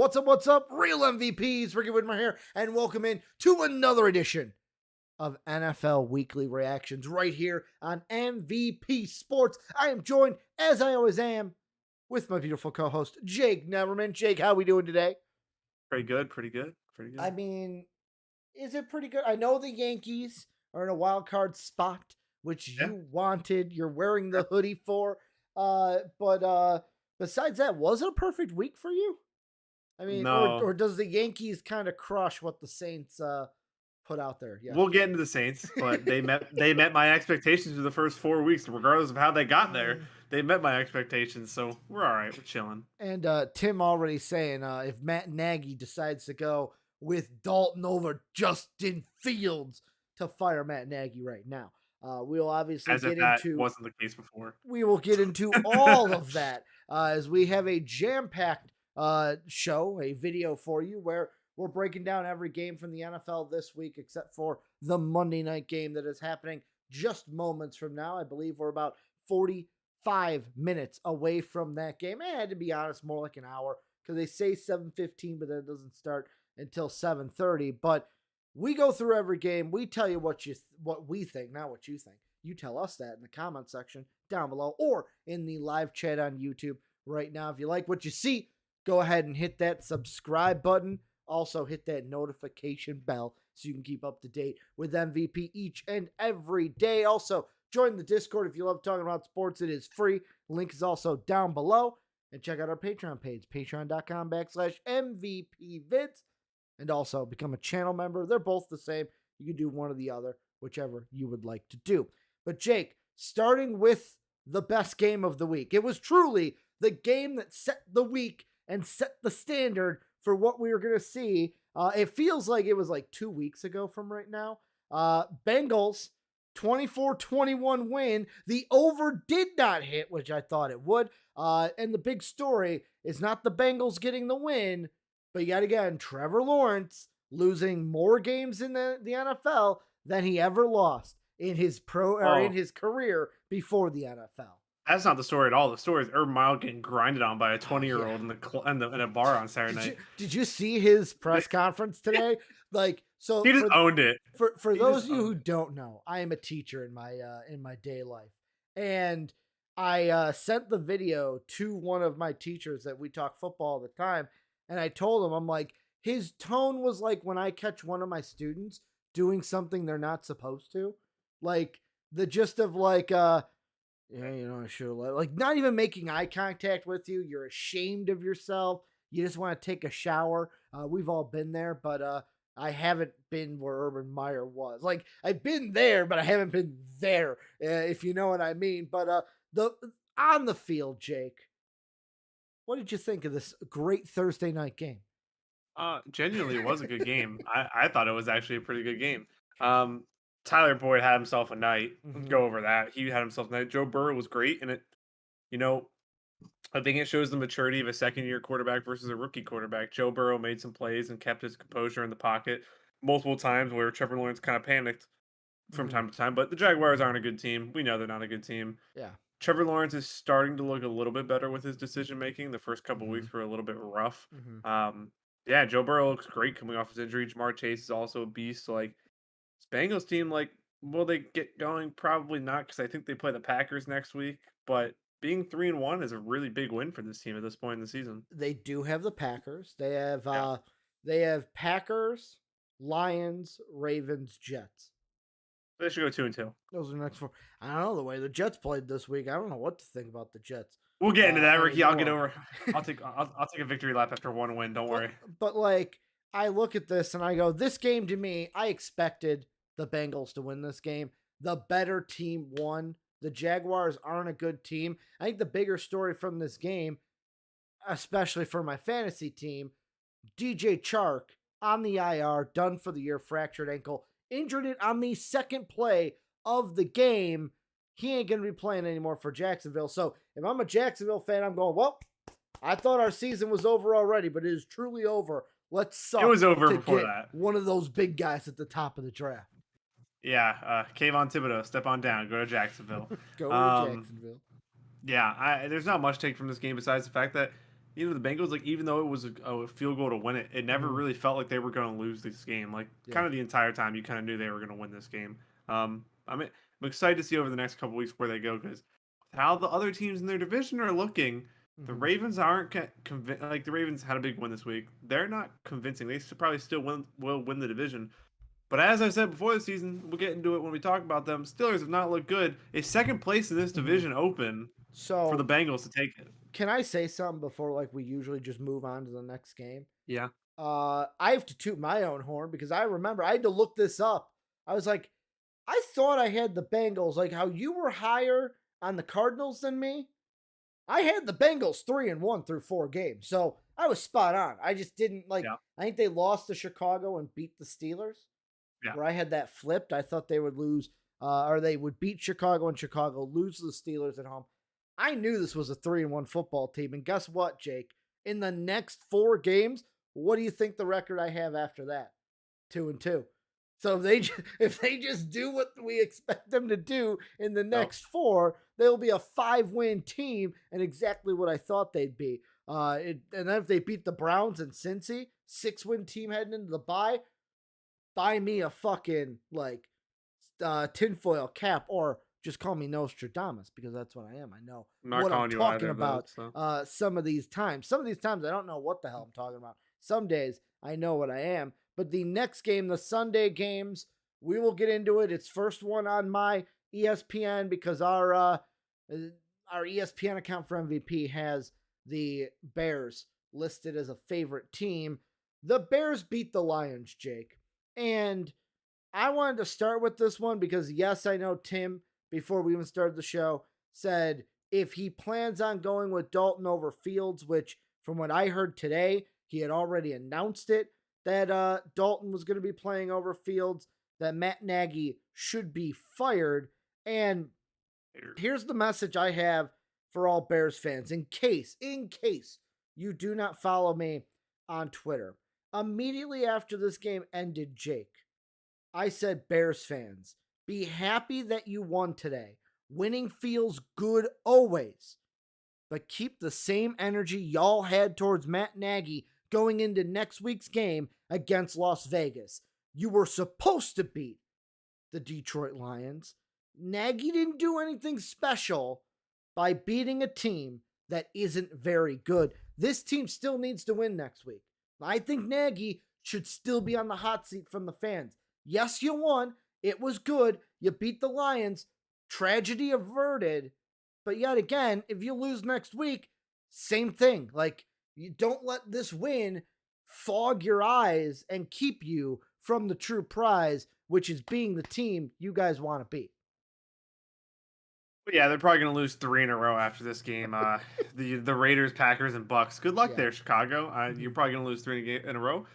What's up? What's up? Real MVPs, Ricky Whitmer here, and welcome in to another edition of NFL Weekly Reactions right here on MVP Sports. I am joined, as I always am, with my beautiful co-host, Jake Neverman. Jake, how we doing today? Pretty good, pretty good, pretty good. I mean, is it pretty good? I know the Yankees are in a wild card spot, which Yeah. you wanted. You're wearing the hoodie for. But besides that, was it a perfect week for you? I mean, No, or does the Yankees kind of crush what the Saints put out there? Yeah. we'll get into the Saints, but they met my expectations for the first 4 weeks, regardless of how they got there. They met my expectations, so we're all right. We're chilling. And Tim already saying if Matt Nagy decides to go with Dalton over Justin Fields to fire Matt Nagy right now. We'll obviously As if get that into wasn't the case before. we will get into all of that as we have a jam-packed show, a video for you where we're breaking down every game from the NFL this week except for the Monday night game that is happening just moments from now. I believe we're about 45 minutes away from that game. And to be honest, more like an hour because they say 7:15, but then it doesn't start until 7:30. But we go through every game. We tell you what we think, not what you think. You tell us that in the comment section down below or in the live chat on YouTube right now. If you like what you see, go ahead and hit that subscribe button. Also, hit that notification bell so you can keep up to date with MVP each and every day. Also, join the Discord if you love talking about sports. It is free. Link is also down below. And check out our Patreon page, patreon.com/MVPvids. And also become a channel member. They're both the same. You can do one or the other, whichever you would like to do. But Jake, starting with the best game of the week. It was truly the game that set the week and set the standard for what we were going to see. It feels like it was like 2 weeks ago from right now. Bengals, 24-21 win. The over did not hit, which I thought it would. And the big story is not the Bengals getting the win, but yet again, Trevor Lawrence losing more games in the NFL than he ever lost in his in his career before the NFL. That's not the story at all. The story is Urban Meyer getting grinded on by a 20-year-old in a bar on Saturday night. Did you see his press conference today? Like, so he just owned it. For those of you who don't know, I am a teacher in my day life, and I sent the video to one of my teachers that we talk football all the time, and I told him, I'm like, his tone was like when I catch one of my students doing something they're not supposed to, like the gist of like, yeah, you know, I should have like not even making eye contact with you. You're ashamed of yourself. You just want to take a shower. We've all been there, but I haven't been where Urban Meyer was. Like I've been there, but I haven't been there, if you know what I mean. But the on the field, Jake, what did you think of this great Thursday night game? Genuinely, it was a good game. I thought it was actually a pretty good game. Tyler Boyd had himself a night. Let's go over that. He had himself a night. Joe Burrow was great, and I think it shows the maturity of a second-year quarterback versus a rookie quarterback. Joe Burrow made some plays and kept his composure in the pocket multiple times where Trevor Lawrence kind of panicked from time to time. But the Jaguars aren't a good team. We know they're not a good team. Yeah. Trevor Lawrence is starting to look a little bit better with his decision-making. The first couple weeks were a little bit rough. Yeah, Joe Burrow looks great coming off his injury. Jamar Chase is also a beast. So, like, this Bengals team, like, will they get going? Probably not, because I think they play the Packers next week. But being 3-1 is a really big win for this team at this point in the season. They do have the Packers. They have Yeah. they have Packers, Lions, Ravens, Jets. They should go 2-2. Those are the next four. I don't know the way the Jets played this week. I don't know what to think about the Jets. We'll get into that, Ricky. I'll get anymore. over. I'll take a victory lap after one win. Don't worry. But like, I look at this and I go, this game to me, I expected the Bengals to win this game. The better team won. The Jaguars aren't a good team. I think the bigger story from this game, especially for my fantasy team, DJ Chark on the IR, done for the year, fractured ankle, injured it on the second play of the game. He ain't going to be playing anymore for Jacksonville. So if I'm a Jacksonville fan, I'm going, well, I thought our season was over already, but it is truly over. Let's suck. It was over before that. One of those big guys at the top of the draft. Yeah, Kayvon Thibodeau, step on down, go to Jacksonville. Go to Jacksonville. Yeah, there's not much to take from this game besides the fact that the Bengals, like even though it was a field goal to win it, it never really felt like they were going to lose this game. Like Yeah. kind of the entire time, you kind of knew they were going to win this game. I'm excited to see over the next couple weeks where they go because how the other teams in their division are looking. The Ravens aren't convinced. Like the Ravens had a big win this week. They're not convincing. They probably still will win the division. But as I said before the season, we'll get into it when we talk about them. Steelers have not looked good. A second place in this division open for the Bengals to take it. Can I say something before like we usually just move on to the next game? Yeah. I have to toot my own horn because I remember I had to look this up. I was like, I thought I had the Bengals, like how you were higher on the Cardinals than me. I had the Bengals 3-1 through 4 games. So I was spot on. I just didn't like, Yeah. I think they lost to Chicago and beat the Steelers. Yeah. Where I had that flipped. I thought they would lose, or they would beat Chicago and Chicago, lose to the Steelers at home. I knew this was a 3-1 football team. And guess what, Jake? In the next 4 games, what do you think the record I have after that? 2-2. So if they just do what we expect them to do in the next 4, they'll be a 5-win team and exactly what I thought they'd be. And then if they beat the Browns and Cincy, 6-win team heading into the bye, buy me a fucking like tinfoil cap or just call me Nostradamus because that's what I am. I know what I'm talking about some of these times. Some of these times I don't know what the hell I'm talking about. Some days I know what I am. But the next game, the Sunday games, we will get into it. It's first one on my ESPN because our ESPN account for MVP has the Bears listed as a favorite team. The Bears beat the Lions, Jake. And I wanted to start with this one because, yes, I know Tim, before we even started the show, said if he plans on going with Dalton over Fields, which from what I heard today, he had already announced it, that Dalton was going to be playing over Fields, that Matt Nagy should be fired. And here's the message I have for all Bears fans. In case you do not follow me on Twitter, immediately after this game ended, Jake, I said, Bears fans, be happy that you won today. Winning feels good always. But keep the same energy y'all had towards Matt Nagy going into next week's game against Las Vegas. You were supposed to beat the Detroit Lions. Nagy didn't do anything special by beating a team that isn't very good. This team still needs to win next week. I think Nagy should still be on the hot seat from the fans. Yes, you won. It was good. You beat the Lions. Tragedy averted. But yet again, if you lose next week, same thing. Like, you don't let this win fog your eyes and keep you from the true prize, which is being the team you guys want to be. Yeah, they're probably going to lose 3 in a row after this game. The Raiders, Packers, and Bucks. Good luck there, Chicago. You're probably going to lose 3 in a row.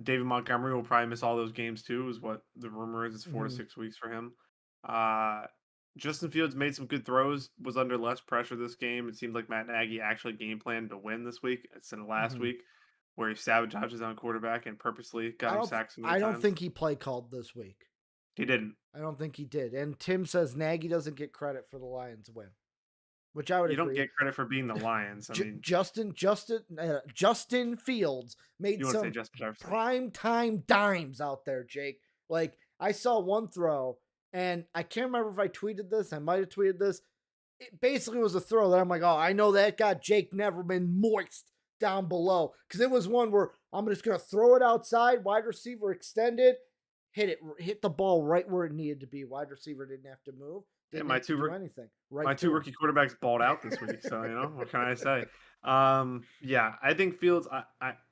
David Montgomery will probably miss all those games too, is what the rumor is. It's 4 to 6 weeks for him. Justin Fields made some good throws, was under less pressure this game. It seemed like Matt Nagy actually game planned to win this week instead of last week, where he sabotages on quarterback and purposely got him sacked. I don't think he play called this week. He didn't. I don't think he did. And Tim says Nagy doesn't get credit for the Lions win, which I would agree. You don't get credit for being the Lions. I mean, Justin Fields made some prime time dimes out there, Jake. Like, I saw one throw, and I can't remember if I tweeted this. I might have tweeted this. It basically was a throw that I'm like, oh, I know that got Jake Neverman moist down below. Because it was one where I'm just going to throw it outside, wide receiver extended, hit the ball right where it needed to be. Wide receiver didn't have to move. Didn't have to do anything. My 2 rookie quarterbacks balled out this week, so what can I say? Yeah, I think Fields.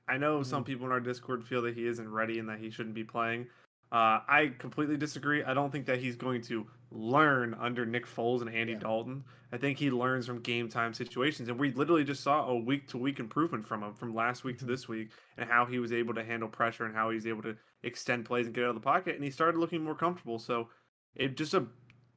I know some people in our Discord feel that he isn't ready and that he shouldn't be playing. I completely disagree. I don't think that he's going to learn under Nick Foles and Andy Dalton. I think he learns from game time situations, and we literally just saw a week to week improvement from him from last week to this week, and how he was able to handle pressure and how he's able to extend plays and get out of the pocket, and he started looking more comfortable. So it just a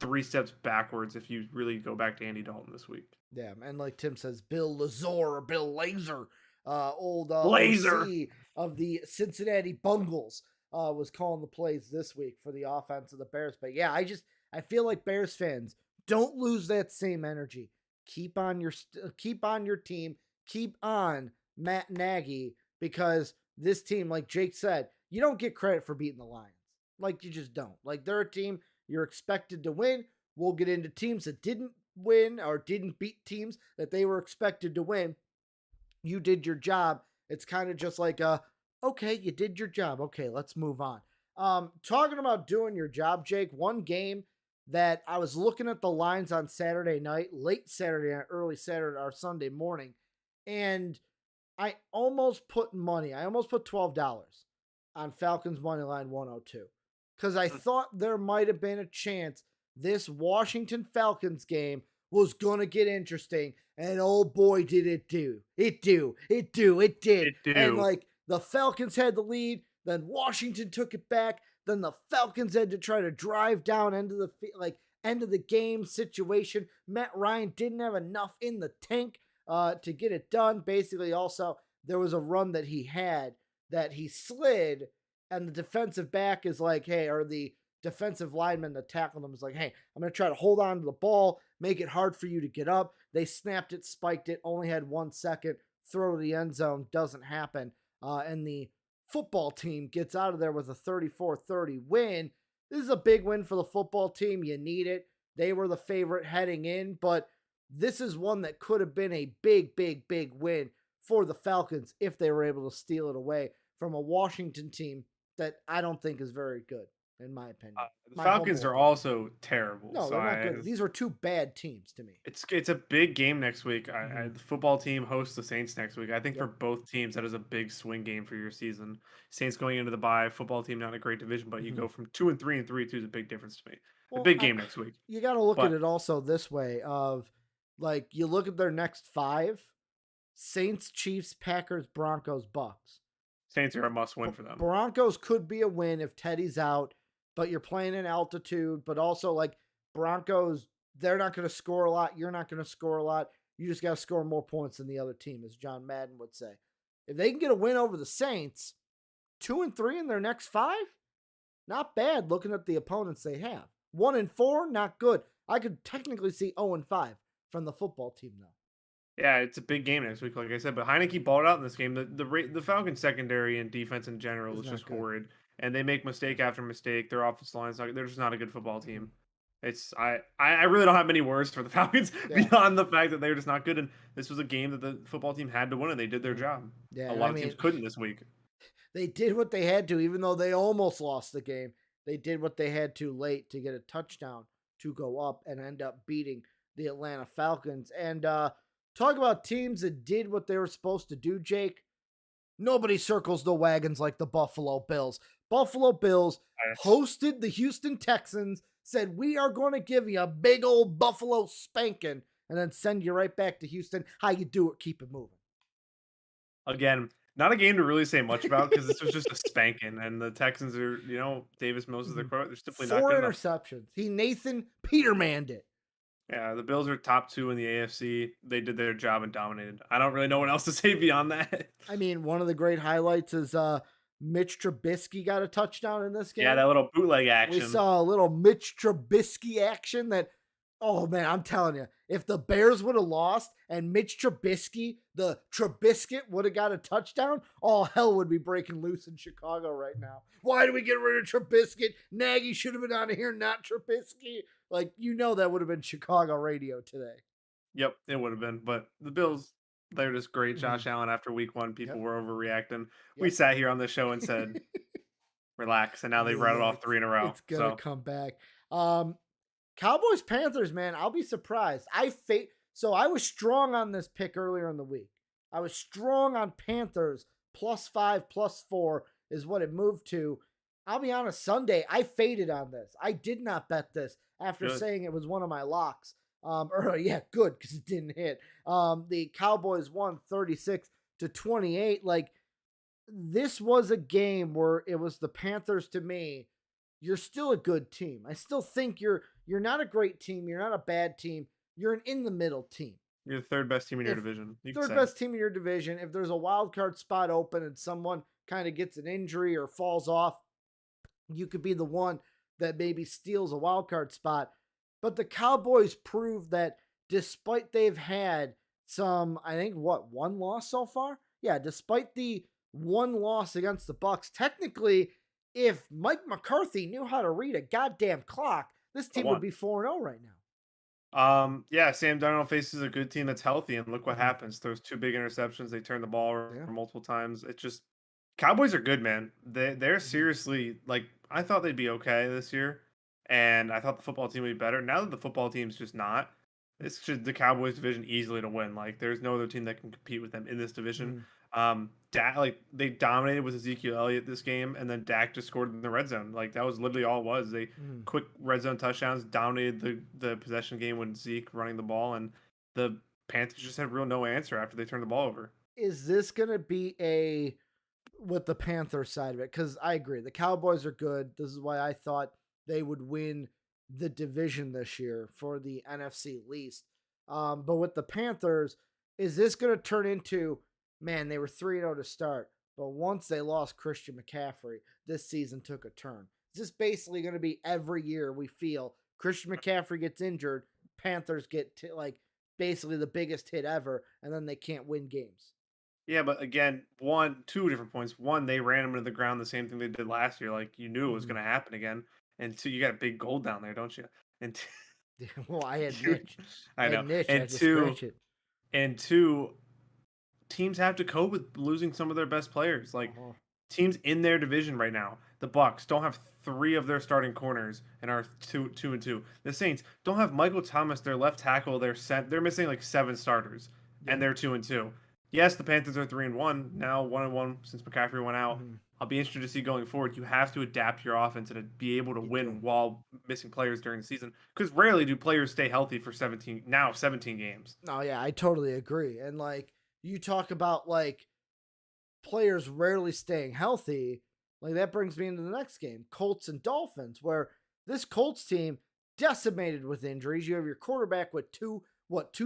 3 steps backwards if you really go back to Andy Dalton this week. Yeah, and like Tim says, Bill Lazor or Bill Lazor, old Laser OC of the Cincinnati Bengals, was calling the plays this week for the offense of the Bears. But yeah, I feel like Bears fans, don't lose that same energy. Keep on your team. keep on Matt Nagy, because this team, like Jake said, you don't get credit for beating the Lions. Like, you just don't. Like, they're a team you're expected to win. We'll get into teams that didn't win or didn't beat teams that they were expected to win. You did your job. It's kind of just like, okay, you did your job. Okay, let's move on. Talking about doing your job, Jake, one game that I was looking at the lines on Saturday night, late Saturday night, early Saturday or Sunday morning, and I almost put money. I almost put $12 on Falcons money line 102, because I thought there might have been a chance this Washington Falcons game was going to get interesting. And oh boy, did it do. It did. It And do. like, the Falcons had the lead, then Washington took it back, then the Falcons had to try to drive down end of the game situation. Matt Ryan didn't have enough in the tank to get it done. Basically, also, there was a run that he had that he slid, and the defensive back is like, hey, or the defensive lineman that tackled him is like, hey, I'm going to try to hold on to the ball, make it hard for you to get up. They snapped it, spiked it, only had 1 second, throw to the end zone, doesn't happen. And the football team gets out of there with a 34-30 win. This is a big win for the football team. You need it. They were the favorite heading in, but this is one that could have been a big win for the Falcons if they were able to steal it away from a Washington team that I don't think is very good, in my opinion. The Falcons are also terrible. No, so they're not good. These are two bad teams to me. It's a big game next week. The football team hosts the Saints next week. I think for both teams, that is a big swing game for your season. Saints going into the bye, football team not in a great division, but you go from 2-3 and 3-2 is a big difference to me. Well, a big game next week. You got to look at it also this way: of like, you look at their next 5: Saints, Chiefs, Packers, Broncos, Bucks. Saints are a must win for them. Broncos could be a win if Teddy's out, but you're playing in altitude. But also, like, Broncos, they're not going to score a lot. You're not going to score a lot. You just got to score more points than the other team, as John Madden would say. If they can get a win over the Saints, 2-3 in their next 5, not bad looking at the opponents they have. 1-4, not good. I could technically see 0-5 from the football team, though. Yeah, it's a big game next week, like I said. But Heineke balled out in this game. The Falcons secondary and defense in general is just horrid, and they make mistake after mistake. Their offensive line's not. They're just not a good football team. I really don't have many words for the Falcons beyond the fact that they're just not good. And this was a game that the football team had to win, and they did their job. Yeah, a lot of teams couldn't this week. They did what they had to, even though they almost lost the game. They did what they had to late to get a touchdown to go up and end up beating the Atlanta Falcons. And talk about teams that did what they were supposed to do, Jake. Nobody circles the wagons like the Buffalo Bills. Buffalo Bills hosted the Houston Texans, said, we are going to give you a big old Buffalo spanking, and then send you right back to Houston. How you do it, keep it moving. Again, not a game to really say much about, because this was just a spanking, and the Texans are, Davis Mills is their quote. They're simply not good enough. 4 interceptions. He Nathan Peterman'd it. Yeah, the Bills are top 2 in the AFC. They did their job and dominated. I don't really know what else to say beyond that. I mean, one of the great highlights is Mitch Trubisky got a touchdown in this game. Yeah, that little bootleg action. We saw a little Mitch Trubisky action that, oh man, I'm telling you, if the Bears would have lost and Mitch Trubisky, the Trubiscuit, would have got a touchdown, all hell would be breaking loose in Chicago right now. Why do we get rid of Trubisky? Nagy should have been out of here, not Trubisky. Like, that would have been Chicago radio today. Yep, it would have been. But the Bills, they're just great. Josh Allen, after week 1, people were overreacting. We sat here on the show and said, relax. And now they've rattled off 3 in a row. It's going to come back. Cowboys, Panthers, man, I'll be surprised. So I was strong on this pick earlier in the week. I was strong on Panthers, +5, +4 is what it moved to. I'll be honest, Sunday, I faded on this. I did not bet this after saying it was one of my locks. Good, because it didn't hit. The Cowboys won 36-28. Like, this was a game where it was the Panthers to me. You're still a good team. I still think you're not a great team. You're not a bad team. You're an in-the-middle team. You're the third best team in your division. Third best team in your division. If there's a wild card spot open and someone kind of gets an injury or falls off, you could be the one that maybe steals a wild card spot. But the Cowboys proved that despite they've had I think, one loss so far? Yeah, despite the one loss against the Bucks, technically, if Mike McCarthy knew how to read a goddamn clock, this I team would won. be 4-0 right now. Yeah, Sam Darnold faces a good team that's healthy, and look what Mhm. happens. Throws two big interceptions. They turn the ball over Yeah. multiple times. It's just Cowboys are good, man. They're Mhm. seriously like I thought they'd be okay this year, and I thought the football team would be better. Now that the football team's just not, it's just the Cowboys division easily to win. Like there's no other team that can compete with them in this division. Mhm. Like they dominated with Ezekiel Elliott this game, and then Dak just scored in the red zone. Like that was literally all it was. They Mhm. quick red zone touchdowns, dominated the possession game with Zeke running the ball, and the Panthers just had real no answer after they turned the ball over. Is this going to be with the Panther side of it? Because I agree. The Cowboys are good. This is why I thought they would win the division this year for the NFC least. But with the Panthers, is this going to turn into, man, they were 3-0 to start, but once they lost Christian McCaffrey, this season took a turn? Is this basically going to be every year we feel Christian McCaffrey gets injured, Panthers get like basically the biggest hit ever, and then they can't win games? Yeah, but again, two different points. One, they ran him into the ground the same thing they did last year. Like you knew it was Mhm. going to happen again. And two, you got a big goal down there, don't you? And Well, I had two, Mitch. I I had know. Mitch. I And had to scratch two, it. and two, teams have to cope with losing some of their best players. Like Uh-huh. teams in their division right now, the Bucks don't have three of their starting corners and are two and two. The Saints don't have Michael Thomas, their left tackle. They're missing like seven starters, Yeah. and they're 2-2. Yes, the Panthers are 3-1 now, 1-1 since McCaffrey went out. Mhm. I'll be interested to see going forward. You have to adapt your offense and to be able to You do. win while missing players during the season. Because rarely do players stay healthy for 17 games. Oh yeah, I totally agree. And like you talk about like players rarely staying healthy, like that brings me into the next game, Colts and Dolphins, where this Colts team decimated with injuries. You have your quarterback with two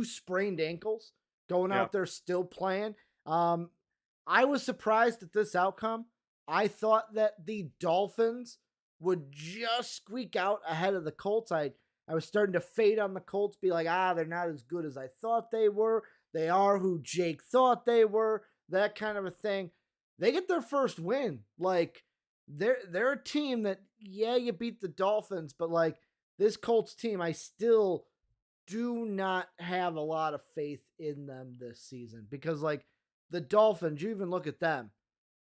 sprained ankles going Yeah, out there still playing. Um, I was surprised at this outcome. I thought that the Dolphins would just squeak out ahead of the Colts. I was starting to fade on the Colts, be like, they're not as good as I thought they were. They are who Jake thought they were, that kind of a thing. They get their first win. Like they're a team that, yeah, you beat the Dolphins, but like this Colts team, I still do not have a lot of faith in them this season because like the Dolphins, you even look at them,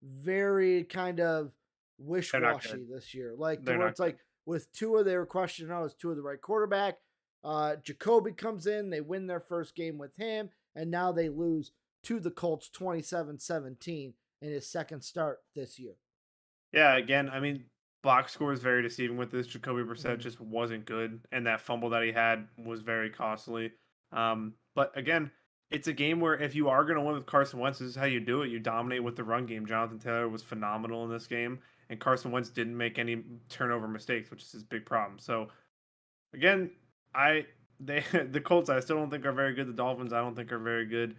very kind of they're not good. wish-washy this year. Like to They're where not it's good. like with Tua, they were questioning, is Tua the right quarterback? Jacoby comes in, they win their first game with him, and now they lose to the Colts 27-17 in his second start this year. Yeah, again, I mean, box score is very deceiving with this. Jacoby Brissett Mhm. just wasn't good, and that fumble that he had was very costly. But again, it's a game where if you are going to win with Carson Wentz, this is how you do it. You dominate Mhm. with the run game. Jonathan Taylor was phenomenal in this game, and Carson Wentz didn't make any turnover mistakes, which is his big problem. So again, I they the Colts I still don't think are very good. The Dolphins I don't think are very good.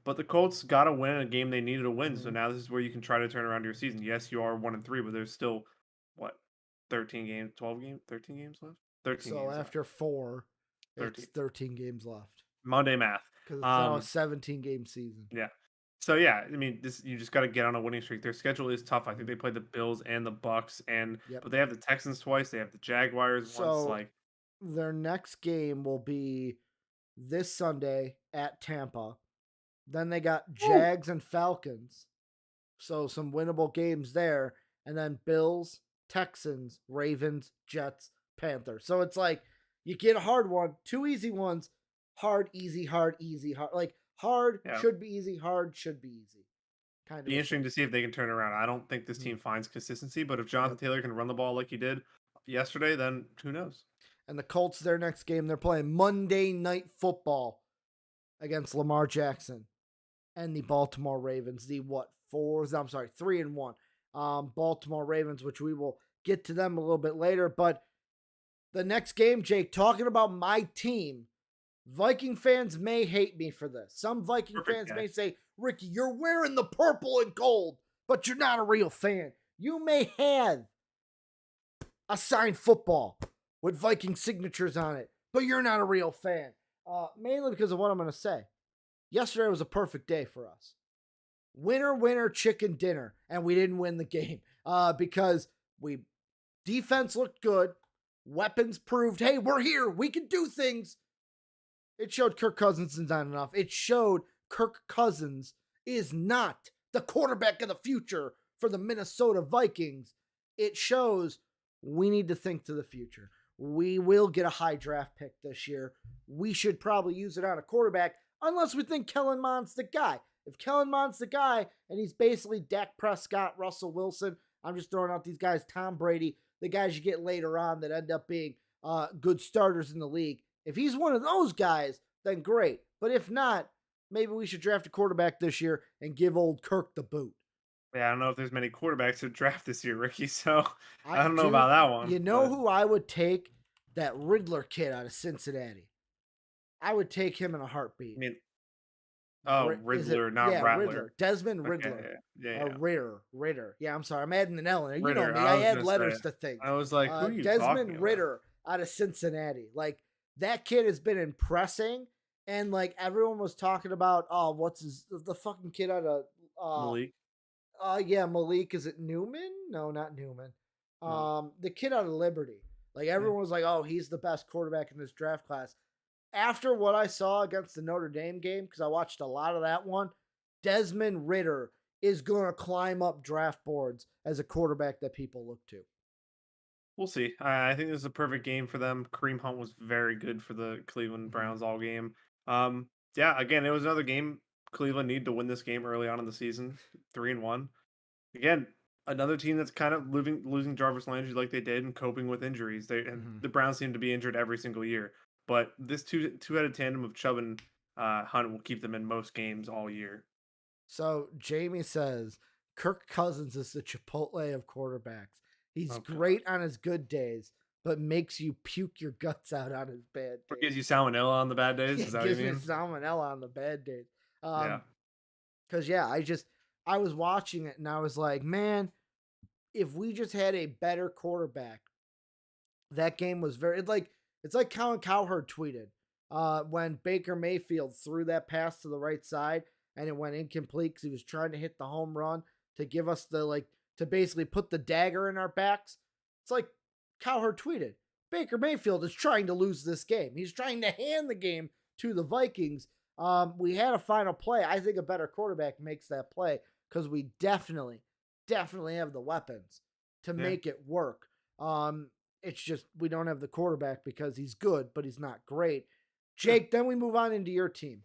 But the Colts got to win a game they needed to win. So Mhm. now this is where you can try to turn around your season. Yes, you are 1-3, but there's still what 13 games, 12 games, 13 games left. 13 So games left. after 4, it's 13. 13 games left Monday math. because it's now a Um, 17-game season. yeah. So yeah, I mean, this you just got to get on a winning streak. Their schedule is tough. I think Mhm. they play the Bills and the Bucks, and Yep. but they have the Texans twice. They have the Jaguars once. So Like, their next game will be this Sunday at Tampa. Then they got woo, Jags and Falcons. So some winnable games there. And then Bills, Texans, Ravens, Jets, Panthers. So it's like you get a hard one, two easy ones, hard, easy, hard, easy, hard. Like hard yeah. should be easy, hard should be easy. Kind of Be a interesting thing. to see if they can turn around. I don't think this Mhm. team finds consistency, but if Jonathan Yep. Taylor can run the ball like he did yesterday, then who knows? And the Colts, their next game, they're playing Monday Night Football against Lamar Jackson and the Baltimore Ravens, the what fours? I'm sorry, 3-1. Baltimore Ravens, which we will get to them a little bit later. But the next game, Jake, talking about my team, Viking fans may hate me for this. Some Viking Perfect fans guy. may say, Ricky, you're wearing the purple and gold, but you're not a real fan. You may have a signed football with Viking signatures on it, but you're not a real fan. Mainly because of what I'm going to say. yesterday was a perfect day for us. Winner, winner, chicken dinner. And we didn't win the game because defense looked good. Weapons proved, hey, we're here. We can do things. It showed Kirk Cousins is not enough. It showed Kirk Cousins is not the quarterback of the future for the Minnesota Vikings. It shows we need to think to the future. We will get a high draft pick this year. We should probably use it on a quarterback unless we think Kellen Mond's the guy. If Kellen Mond's the guy and he's basically Dak Prescott, Russell Wilson, I'm just throwing out these guys, Tom Brady, the guys you get later on that end up being good starters in the league. If he's one of those guys, then great. But if not, maybe we should draft a quarterback this year and give old Kirk the boot. Yeah, I don't know if there's many quarterbacks to draft this year, Ricky. So I don't know about that one. You know who I would take? That Riddler kid out of Cincinnati. I would take him in a heartbeat. I mean, Riddler, not Rattler. Riddler. Desmond Riddler. Yeah. Ritter. Yeah, I'm sorry. I'm adding an L in there. You Ritter, know me. I add letters to things. I was like, who are you Desmond talking Ritter out of Cincinnati. Like, that kid has been impressing. And, like, everyone was talking about, the fucking kid out of... Malik? Yeah, Malik. Is it Newman? No, not Newman. No. The kid out of Liberty. Like, everyone was like, oh, he's the best quarterback in this draft class. After what I saw against the Notre Dame game, because I watched a lot of that one, Desmond Ritter is going to climb up draft boards as a quarterback that people look to. We'll see. I think this is a perfect game for them. Kareem Hunt was very good for the Cleveland Browns all game. Yeah, again, it was another game. Cleveland needed to win this game early on in the season, 3-1. Again, another team that's kind of losing Jarvis Landry like they did and coping with injuries. The Browns seem to be injured every single year, but this two-headed tandem of Chubb and Hunt will keep them in most games all year. So Jamie says Kirk Cousins is the Chipotle of quarterbacks. He's great on his good days, but makes you puke your guts out on his bad days. Or gives you salmonella on the bad days? Is that what you mean? Gives me salmonella on the bad days. Yeah. Because, I was watching it and I was like, man, if we just had a better quarterback, that game was it's like Colin Cowherd tweeted when Baker Mayfield threw that pass to the right side and it went incomplete because he was trying to hit the home run to give us to basically put the dagger in our backs. It's like Cowherd tweeted, Baker Mayfield is trying to lose this game. He's trying to hand the game to the Vikings. We had a final play. I think a better quarterback makes that play because we definitely have the weapons to make it work. It's just we don't have the quarterback because he's good, but he's not great. Jake, then we move on into your team.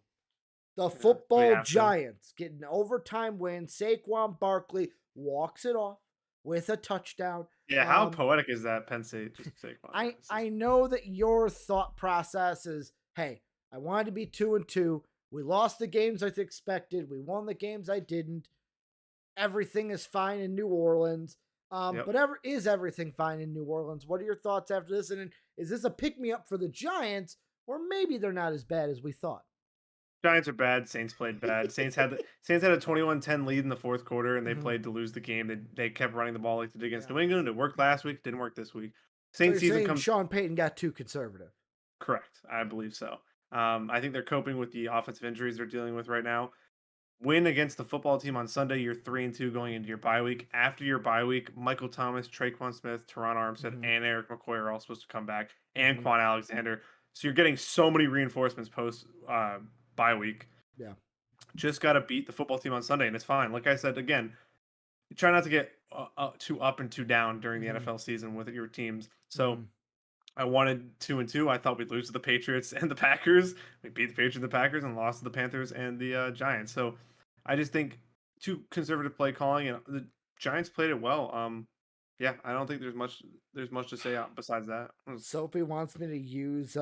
The football Giants get an overtime win. Saquon Barkley walks it off with a touchdown. Yeah, how poetic is that, Penn State? Just Saquon. I know that your thought process is, hey, I wanted to be 2-2. We lost the games I expected. We won the games I didn't. Everything is fine in New Orleans. But is everything fine in New Orleans? What are your thoughts after this? And is this a pick-me-up for the Giants? Or maybe they're not as bad as we thought? Giants are bad. Saints played bad. Saints had a 21-10 lead in the fourth quarter, and they played to lose the game. They kept running the ball like they did against New England. It worked last week. Didn't work this week. Saints season comes. Sean Payton got too conservative. Correct. I believe so. I think they're coping with the offensive injuries they're dealing with right now. Win against the football team on Sunday. You're 3-2 going into your bye week. After your bye week, Michael Thomas, Traquan Smith, Teron Armstead, and Eric McCoy are all supposed to come back, and Quan Alexander. So you're getting so many reinforcements post bye week. Yeah. Just got to beat the football team on Sunday, and it's fine. Like I said, again, try not to get too up and too down during the NFL season with your teams. So I wanted 2-2. I thought we'd lose to the Patriots and the Packers. We beat the Patriots and the Packers and lost to the Panthers and the Giants. So I just think too conservative play calling, and the Giants played it well. Yeah, I don't think there's much to say besides that. Soapy wants me to use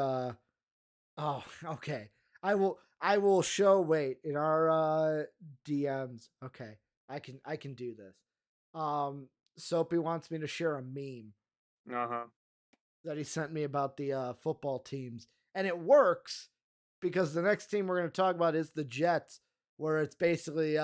okay. I will show in our DMs. Okay. I can do this. Soapy wants me to share a meme. That he sent me about the football teams. And it works because the next team we're going to talk about is the Jets, where it's basically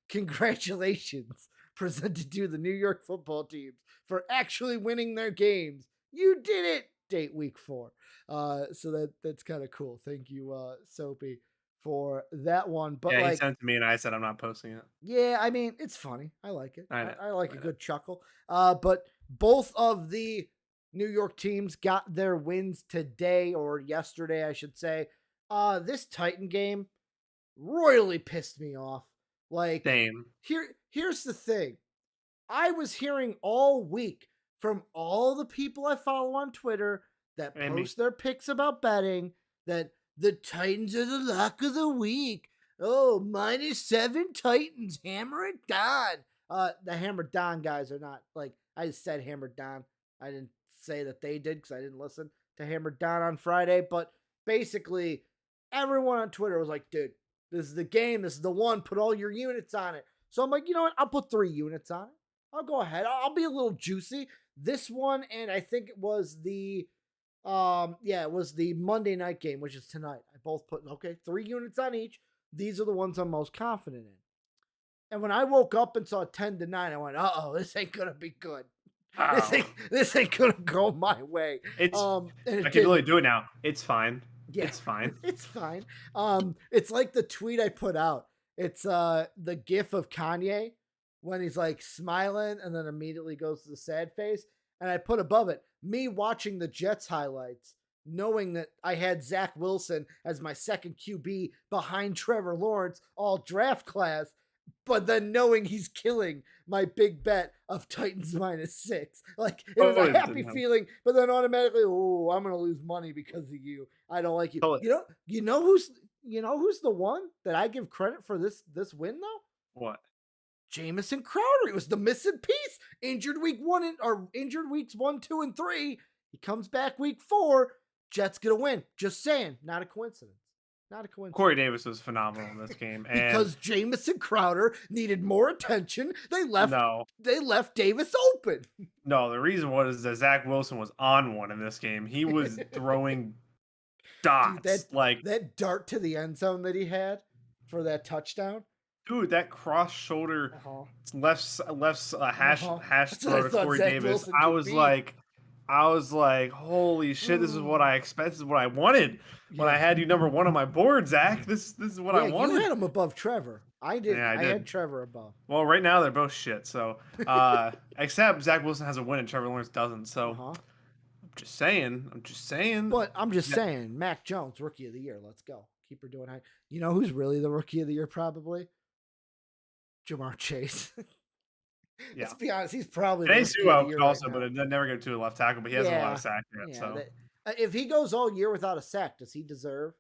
congratulations presented to the New York football teams for actually winning their games. You did it! Date week 4. So that's kind of cool. Thank you, Soapy, for that one. But Yeah, he like, sent it to me, and I said I'm not posting it. yeah, I mean, it's funny. I like it. I know. I like I a know. good chuckle. But both of the New York teams got their wins today or yesterday, I should say. This Titan game royally pissed me off. Like, Same. here's the thing. I was hearing all week from all the people I follow on Twitter that And me. post their picks about betting that the Titans are the lock of the week. Oh, -7 Titans, hammer it down. The hammer down guys are not like I just said hammer down. I didn't say that they did because I didn't listen to hammer down on Friday. But basically, everyone on Twitter was like, dude, this is the game. This is the one. Put all your units on it. So I'm like, you know what? I'll put 3 units on it. I'll go ahead. I'll be a little juicy. This one, and I think it was the it was the Monday night game, which is tonight. I both put 3 units on each. These are the ones I'm most confident in. And when I woke up and saw 10-9, I went, this ain't gonna be good. This Oh, ain't this ain't gonna go my way. it's. And I it can literally didn't. do it now. It's fine. Yeah, It's fine. it's fine. It's like the tweet I put out. It's the gif of Kanye when he's like smiling and then immediately goes to the sad face. And I put above it me watching the Jets highlights, knowing that I had Zach Wilson as my second QB behind Trevor Lawrence all draft class, but then knowing he's killing my big bet of Titans -6. Like it was a happy feeling, but then automatically, I'm gonna lose money because of you. I don't like you. Totally. You know who's the one that I give credit for this win though? What? Jamison Crowder. He was the missing piece. Injured injured weeks 1, 2, and 3. He comes back week 4. Jets gonna win. Just saying. Not a coincidence. Not a coincidence. Corey Davis was phenomenal in this game, and Because Jamison Crowder needed more attention. They left no, Davis open. no. The reason was that Zach Wilson was on one in this game. He was throwing dots Dude, like that dart to the end zone that he had for that touchdown. dude, that cross shoulder left hash That's what throw I to thought Corey Zach Davis. Wilson I was like, holy shit, this is what I expected. This is what I wanted when I had you number 1 on my board, Zach. This is what I wanted. You had him above Trevor. I did. Yeah, I did. Had Trevor above. Well, right now they're both shit. So, except Zach Wilson has a win and Trevor Lawrence doesn't. So, I'm just saying. But I'm just saying, Mac Jones, Rookie of the Year. Let's go. Keep her doing high. You know who's really the Rookie of the Year? Probably Jamar Chase. Let's be honest. He's probably the Rookie of the Year also, right but it never get to a left tackle. But he hasn't a lot of sacks yet. So, if he goes all year without a sack, does he deserve?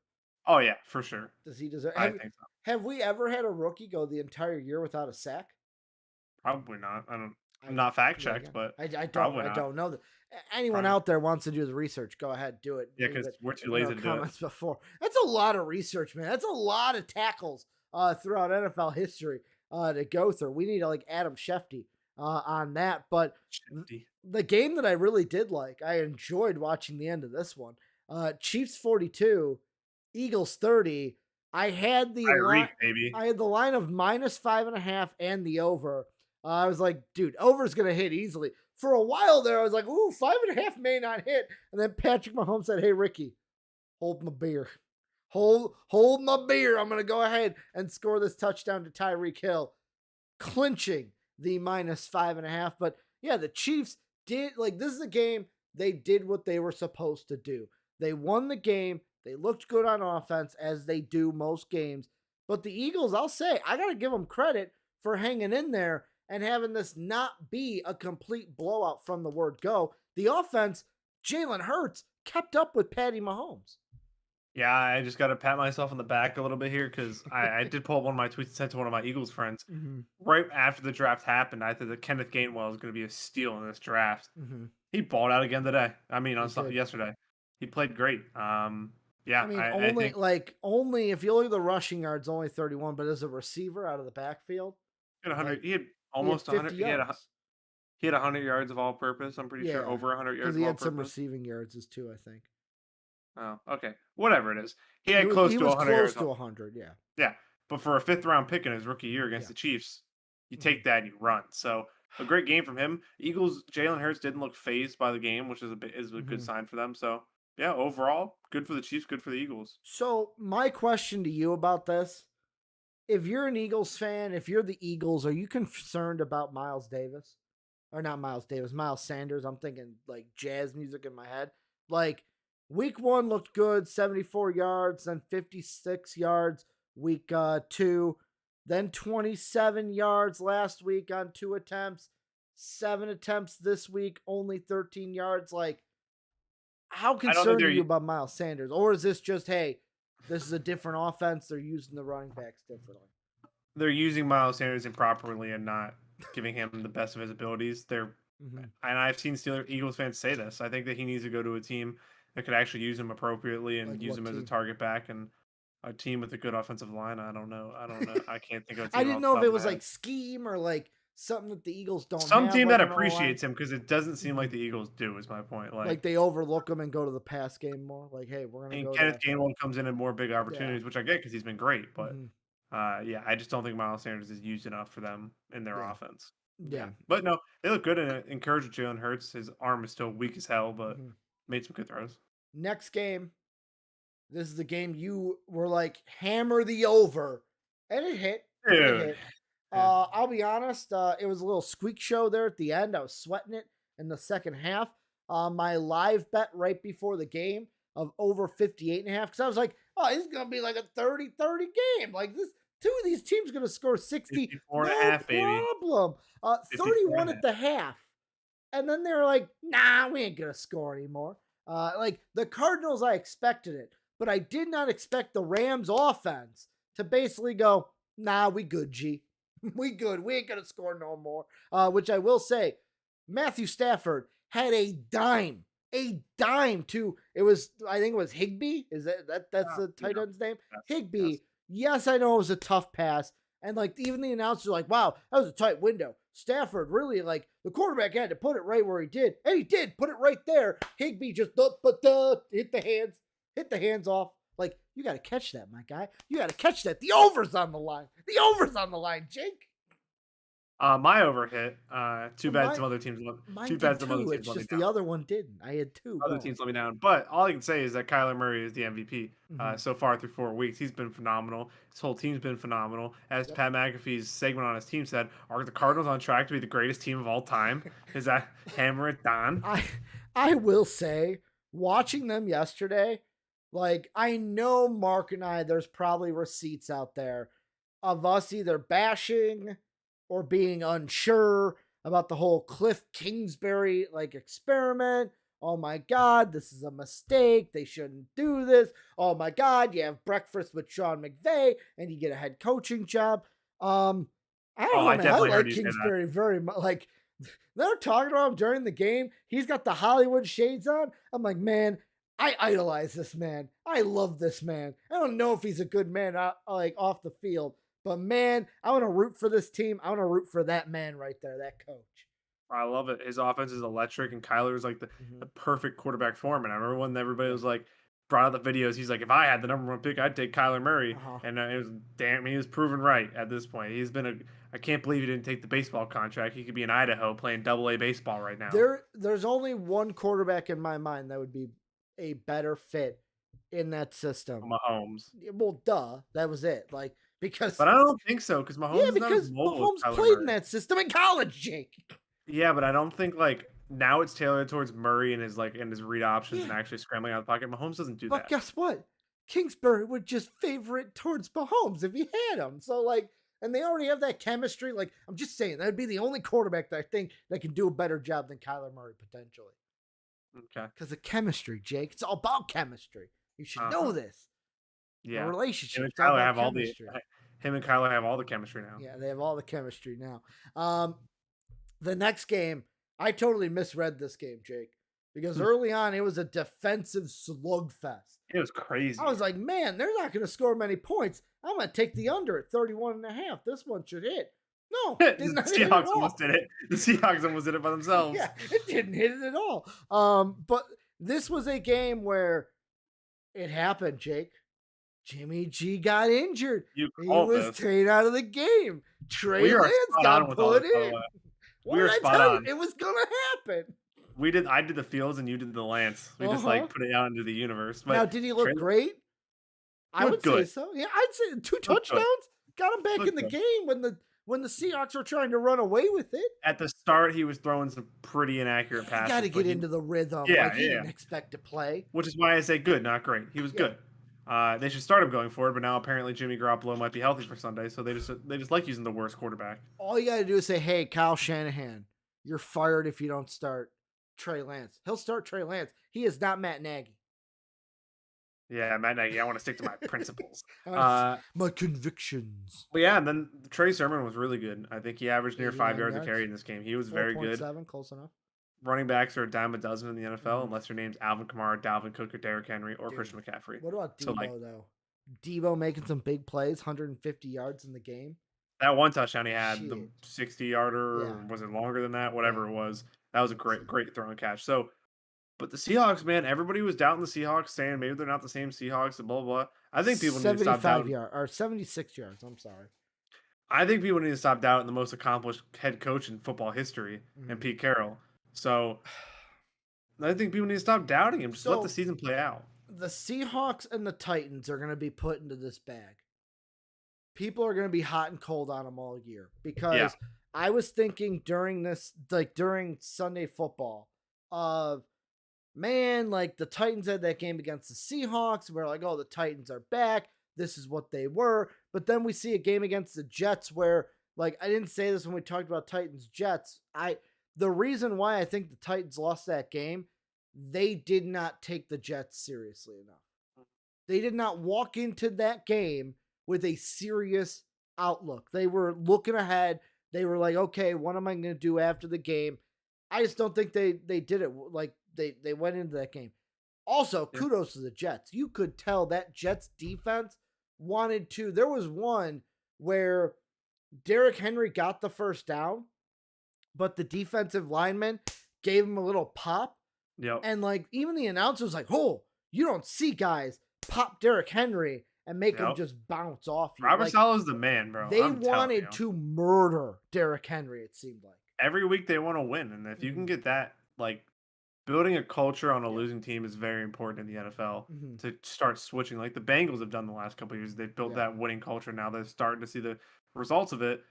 Oh yeah, for sure. Does he deserve? I think so. Have we ever had a rookie go the entire year without a sack? Probably not. I'm not fact checked, but I don't know that. Anyone out there wants to do the research, go ahead, do it. Yeah, because we're too lazy to do it. Before. That's a lot of research, man. That's a lot of tackles throughout NFL history to go through. We need like Adam Schefter on that. But the game that I really did like, I enjoyed watching the end of this one. Chiefs 42, Eagles 30. I had the line of -5.5 and the over. I was like, dude, over's gonna hit easily. For a while there, I was like, 5.5 may not hit. And then Patrick Mahomes said, hey, Ricky, hold my beer. Hold my beer. I'm gonna go ahead and score this touchdown to Tyreek Hill, clinching the -5.5. But yeah, the Chiefs did this is a game they did what they were supposed to do. They won the game. They looked good on offense, as they do most games. But the Eagles, I'll say, I got to give them credit for hanging in there and having this not be a complete blowout from the word go. The offense, Jalen Hurts, kept up with Patty Mahomes. Yeah, I just got to pat myself on the back a little bit here because I did pull up one of my tweets and sent to one of my Eagles friends. Right after the draft happened, I thought that Kenneth Gainwell was going to be a steal in this draft. He balled out again today. I mean, yesterday. He played great. Yeah, I mean, only if you look at the rushing yards, only 31, but as a receiver out of the backfield, he had 100. He had almost 100. He had 100 yards of all-purpose. I'm pretty sure over 100 yards. Because he had some receiving yards too, I think. Oh, okay, whatever it is, he had close to 100 yards. Close to 100, yeah. Yeah, but for a 5th-round pick in his rookie year against the Chiefs, you take that and you run. So a great game from him. Eagles, Jalen Hurts didn't look phased by the game, which is a good sign for them. So yeah, overall, good for the Chiefs, good for the Eagles. So my question to you about this, if you're an Eagles fan, if you're the Eagles, are you concerned about Miles Davis? Or not Miles Davis, Miles Sanders. I'm thinking like jazz music in my head. Like week 1 looked good, 74 yards, then 56 yards week 2, then 27 yards last week on 2 attempts, 7 attempts this week, only 13 yards. Like, how I don't think concerned are you about Miles Sanders? Or is this just, hey, this is a different offense, they're using the running backs differently? they're using Miles Sanders improperly and not giving him the best of his abilities. Mm-hmm. And I've seen Eagles fans say this. I think that he needs to go to a team that could actually use him appropriately and Like use what him as a team? target back and a team with a good offensive line. I don't know. I can't think of a I team didn't off the know if top it of my was head. like scheme or like something that the Eagles don't Some have. team Like that an O-line. appreciates him because it doesn't seem like the Eagles do. Is my point. Like they overlook him and go to the pass game more. Like, hey, we're gonna And go Kenneth that. Gainwell comes in more big Yeah. opportunities, which I get because he's been great. But Mm-hmm. yeah, I just don't think Miles Sanders is used enough for them in their Yeah. offense. Yeah. But no, they look good and it encouraged Jalen Hurts. His arm is still weak as hell, but Mm-hmm. made some good throws. Next game. This is the game you were like, hammer the over. And it hit. It Dude. hit. Yeah. I'll be honest, it was a little squeak show there at the end. I was sweating it in the second half. My live bet right before the game of over 58.5, because I was like, oh, this is going to be like a 30-30 game. Like this, two of these teams going to score 60. 54 and a No half, baby. problem. 31 and at the half. And then they were like, nah, we ain't going to score anymore. Like the Cardinals, I expected it, but I did not expect the Rams offense to basically go, nah, we good, G. We good. We ain't going to score no more. Which I will say, Matthew Stafford had a dime to, I think it was Higbee. Is that's the tight end's name? Higbee. Yes. Yes, I know it was a tough pass. And like even the announcers were like, wow, that was a tight window. Stafford really, like, the quarterback had to put it right where he did. And he did put it right there. Higbee just hit the hands off. Like, you got to catch that, my guy. You got to catch that. The over's on the line. The over's on the line, Jake. My over hit. Too bad some other teams. Mine Too did bad some other too. teams It's let me just down. the other one didn't. I had two. Other teams let me down. But all I can say is that Kyler Murray is the MVP so far through 4 weeks. He's been phenomenal. His whole team's been phenomenal. As Pat McAfee's segment on his team said, are the Cardinals on track to be the greatest team of all time? Is that hammer it down? I will say, watching them yesterday, like, I know Mark and I, there's probably receipts out there of us either bashing or being unsure about the whole Cliff Kingsbury like experiment. Oh my God, this is a mistake. They shouldn't do this. Oh my God, you have breakfast with Sean McVay and you get a head coaching job. I don't know, man. I like Kingsbury very much. Like, they're talking about him during the game. He's got the Hollywood shades on. I'm like, man, I idolize this man. I love this man. I don't know if he's a good man like off the field, but man, I want to root for this team. I want to root for that man right there, that coach. I love it. His offense is electric, and Kyler's like the perfect quarterback for him. And I remember when everybody was like, brought out the videos, he's like, if I had the number 1 pick, I'd take Kyler Murray. And it was he was proven right at this point. He's been I can't believe he didn't take the baseball contract. He could be in Idaho playing Double-A baseball right now. There's only one quarterback in my mind that would be a better fit in that system. Mahomes. Well, duh, that was it. Like, because, but I don't think so because Mahomes. Yeah, because Mahomes played in that system in college, Jake. Yeah, but I don't think like now it's tailored towards Murray and his read options and actually scrambling out of the pocket. Mahomes doesn't do that. But guess what? Kingsbury would just favor it towards Mahomes if he had him. So like, and they already have that chemistry. Like, I'm just saying that would be the only quarterback that I think that can do a better job than Kyler Murray potentially. Okay. Because of chemistry, Jake. It's all about chemistry. You should know this. Yeah. A relationship. Him and Kyler have all the chemistry now. Yeah, they have all the chemistry now. The next game, I totally misread this game, Jake, because early on it was a defensive slugfest. It was crazy. I was like, man, they're not going to score many points. I'm going to take the under at 31.5. This one should hit. No, the Seahawks almost did it. The Seahawks almost did it by themselves. Yeah, it didn't hit it at all. But this was a game where it happened, Jake. Jimmy G got injured. He was taken out of the game. Trey Lance got put in. We were spot on. It was going to happen. I did the fields and you did the Lance. We just like put it out into the universe. But Now, did he look great? I would say good. so. Yeah, I'd say 2 Looked good. touchdowns. Got him back Looked in the good. game when the Seahawks were trying to run away with it. At the start, he was throwing some pretty inaccurate passes. You got to get into the rhythm. Yeah, like he didn't expect to play. Which is why I say good, not great. He was good. They should start him going forward, but now apparently Jimmy Garoppolo might be healthy for Sunday, so they just like using the worst quarterback. All you got to do is say, "Hey, Kyle Shanahan, you're fired if you don't start Trey Lance." He'll start Trey Lance. He is not Matt Nagy. Yeah, Matt Nagy. I want to stick to my principles. My convictions. But yeah, and then Trey Sermon was really good. I think he averaged near 5 yards a carry in this game. He was very good. 7, close enough. Running backs are a dime a dozen in the NFL, unless your name's Alvin Kamara, Dalvin Cook, or Derrick Henry, or Christian McCaffrey. What about Debo, though? Debo making some big plays, 150 yards in the game. That one touchdown he had, the 60-yarder, or was it longer than that? Whatever it was. That was a great throw and catch. So, but the Seahawks, man, everybody was doubting the Seahawks, saying maybe they're not the same Seahawks, and blah, blah, blah. I think people need to stop doubting. 76 yards, I'm sorry. I think people need to stop doubting the most accomplished head coach in football history, and Pete Carroll. So, I think people need to stop doubting him. Just let the season play out. The Seahawks and the Titans are going to be put into this bag. People are going to be hot and cold on them all year because I was thinking during Sunday football of, man, like the Titans had that game against the Seahawks. We're like, oh, the Titans are back. This is what they were. But then we see a game against the Jets where, like, I didn't say this when we talked about Titans Jets. The reason why I think the Titans lost that game, they did not take the Jets seriously enough. They did not walk into that game with a serious outlook. They were looking ahead. They were like, okay, what am I going to do after the game? I just don't think they did it. Like, they went into that game. Also, kudos to the Jets. You could tell that Jets defense wanted to. There was one where Derrick Henry got the first down, but the defensive lineman gave him a little pop. Yep. And like even the announcer was like, "Oh, you don't see guys pop Derrick Henry and make him just bounce off you." Robert Saleh's the man, bro. They wanted to murder Derrick Henry, it seemed like. Every week they want to win. And if you can get that, like, building a culture on a losing team is very important in the NFL to start switching. Like the Bengals have done the last couple of years. They've built that winning culture. Now they're starting to see the results of it.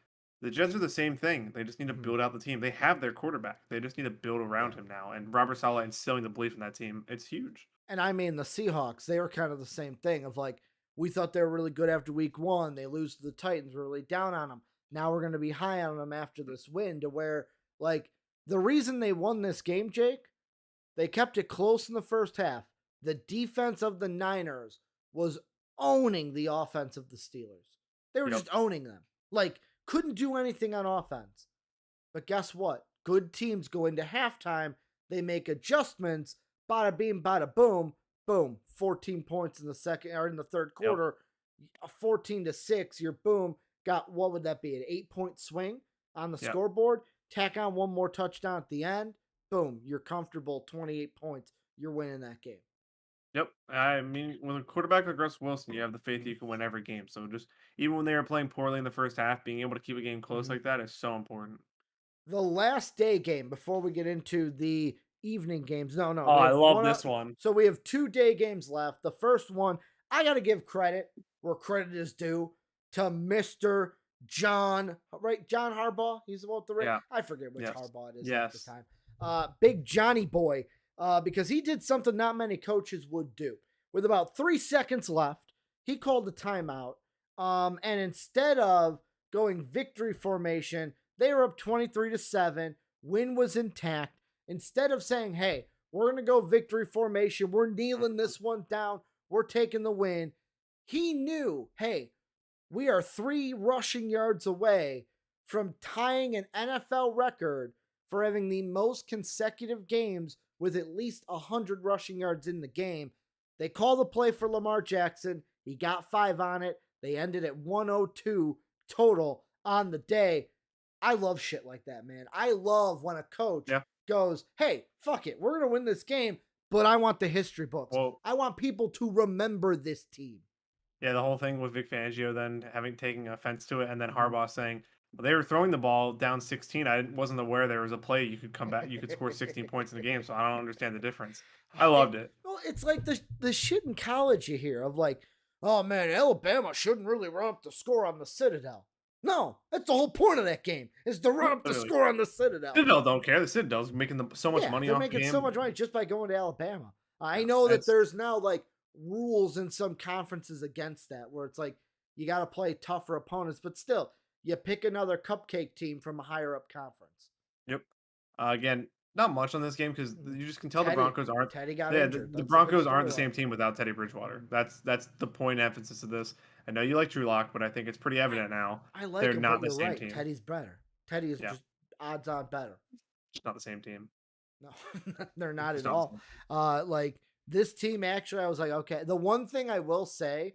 The Jets are the same thing. They just need to build out the team. They have their quarterback. They just need to build around him now. And Robert Saleh instilling the belief in that team, it's huge. And I mean, the Seahawks, they were kind of the same thing of like, we thought they were really good after week 1. They lose to the Titans. We're really down on them. Now we're going to be high on them after this win to where, like, the reason they won this game, Jake, they kept it close in the first half. The defense of the Niners was owning the offense of the Steelers. They were just owning them. Like, couldn't do anything on offense. But guess what? Good teams go into halftime. They make adjustments. Bada beam, bada boom. Boom. 14 points in the second or in the third quarter. 14-6. You're boom. Got, what would that be? An 8-point swing on the scoreboard. Tack on one more touchdown at the end. Boom. You're comfortable. 28 points. You're winning that game. Yep. I mean, with a quarterback like Russell Wilson, you have the faith you can win every game. So just even when they were playing poorly in the first half, being able to keep a game close like that is so important. The last day game before we get into the evening games. No. Oh, I love this one. So we have 2 day games left. The first one, I got to give credit where credit is due to Mr. John Harbaugh. He's the one with the ring. I forget which Harbaugh it is at the time. Big Johnny boy. Because he did something not many coaches would do. With about 3 seconds left, he called a timeout. And instead of going victory formation, they were up 23-7. Win was intact. Instead of saying, hey, we're going to go victory formation, we're kneeling this one down, we're taking the win, he knew, hey, we are 3 rushing yards away from tying an NFL record for having the most consecutive games with at least 100 rushing yards in the game. They call the play for Lamar Jackson. He got 5 on it. They ended at 102 total on the day. I love shit like that, man. I love when a coach goes, hey, fuck it. We're going to win this game, but I want the history books. Well, I want people to remember this team. Yeah, the whole thing with Vic Fangio then taking offense to it, and then Harbaugh saying, They were throwing the ball down 16. I wasn't aware there was a play you could come back, you could score 16 points in the game. So I don't understand the difference. I loved it. Well, it's like the shit in college you hear of like, oh man, Alabama shouldn't really run up the score on the Citadel. No, that's the whole point of that game is to run up the Literally. score on the Citadel. Citadel don't care. The Citadel's making them so much money they're off the making game. so much money just by going to Alabama. I Yeah, know that there's now like rules in some conferences against that, where it's like you got to play tougher opponents, but still, you pick another cupcake team from a higher up conference. Yep. Again, not much on this game because you just can tell the Broncos aren't. Teddy got Yeah, injured. the Broncos aren't the same team without Teddy Bridgewater. That's the point and emphasis of this. I know you like Drew Lock, but I think it's pretty evident now I like they're him, not but the you're same right. team. Teddy's better. Teddy is just odds on better. It's not the same team. No, they're not It's at not all. Like this team, actually, I was like, okay. The one thing I will say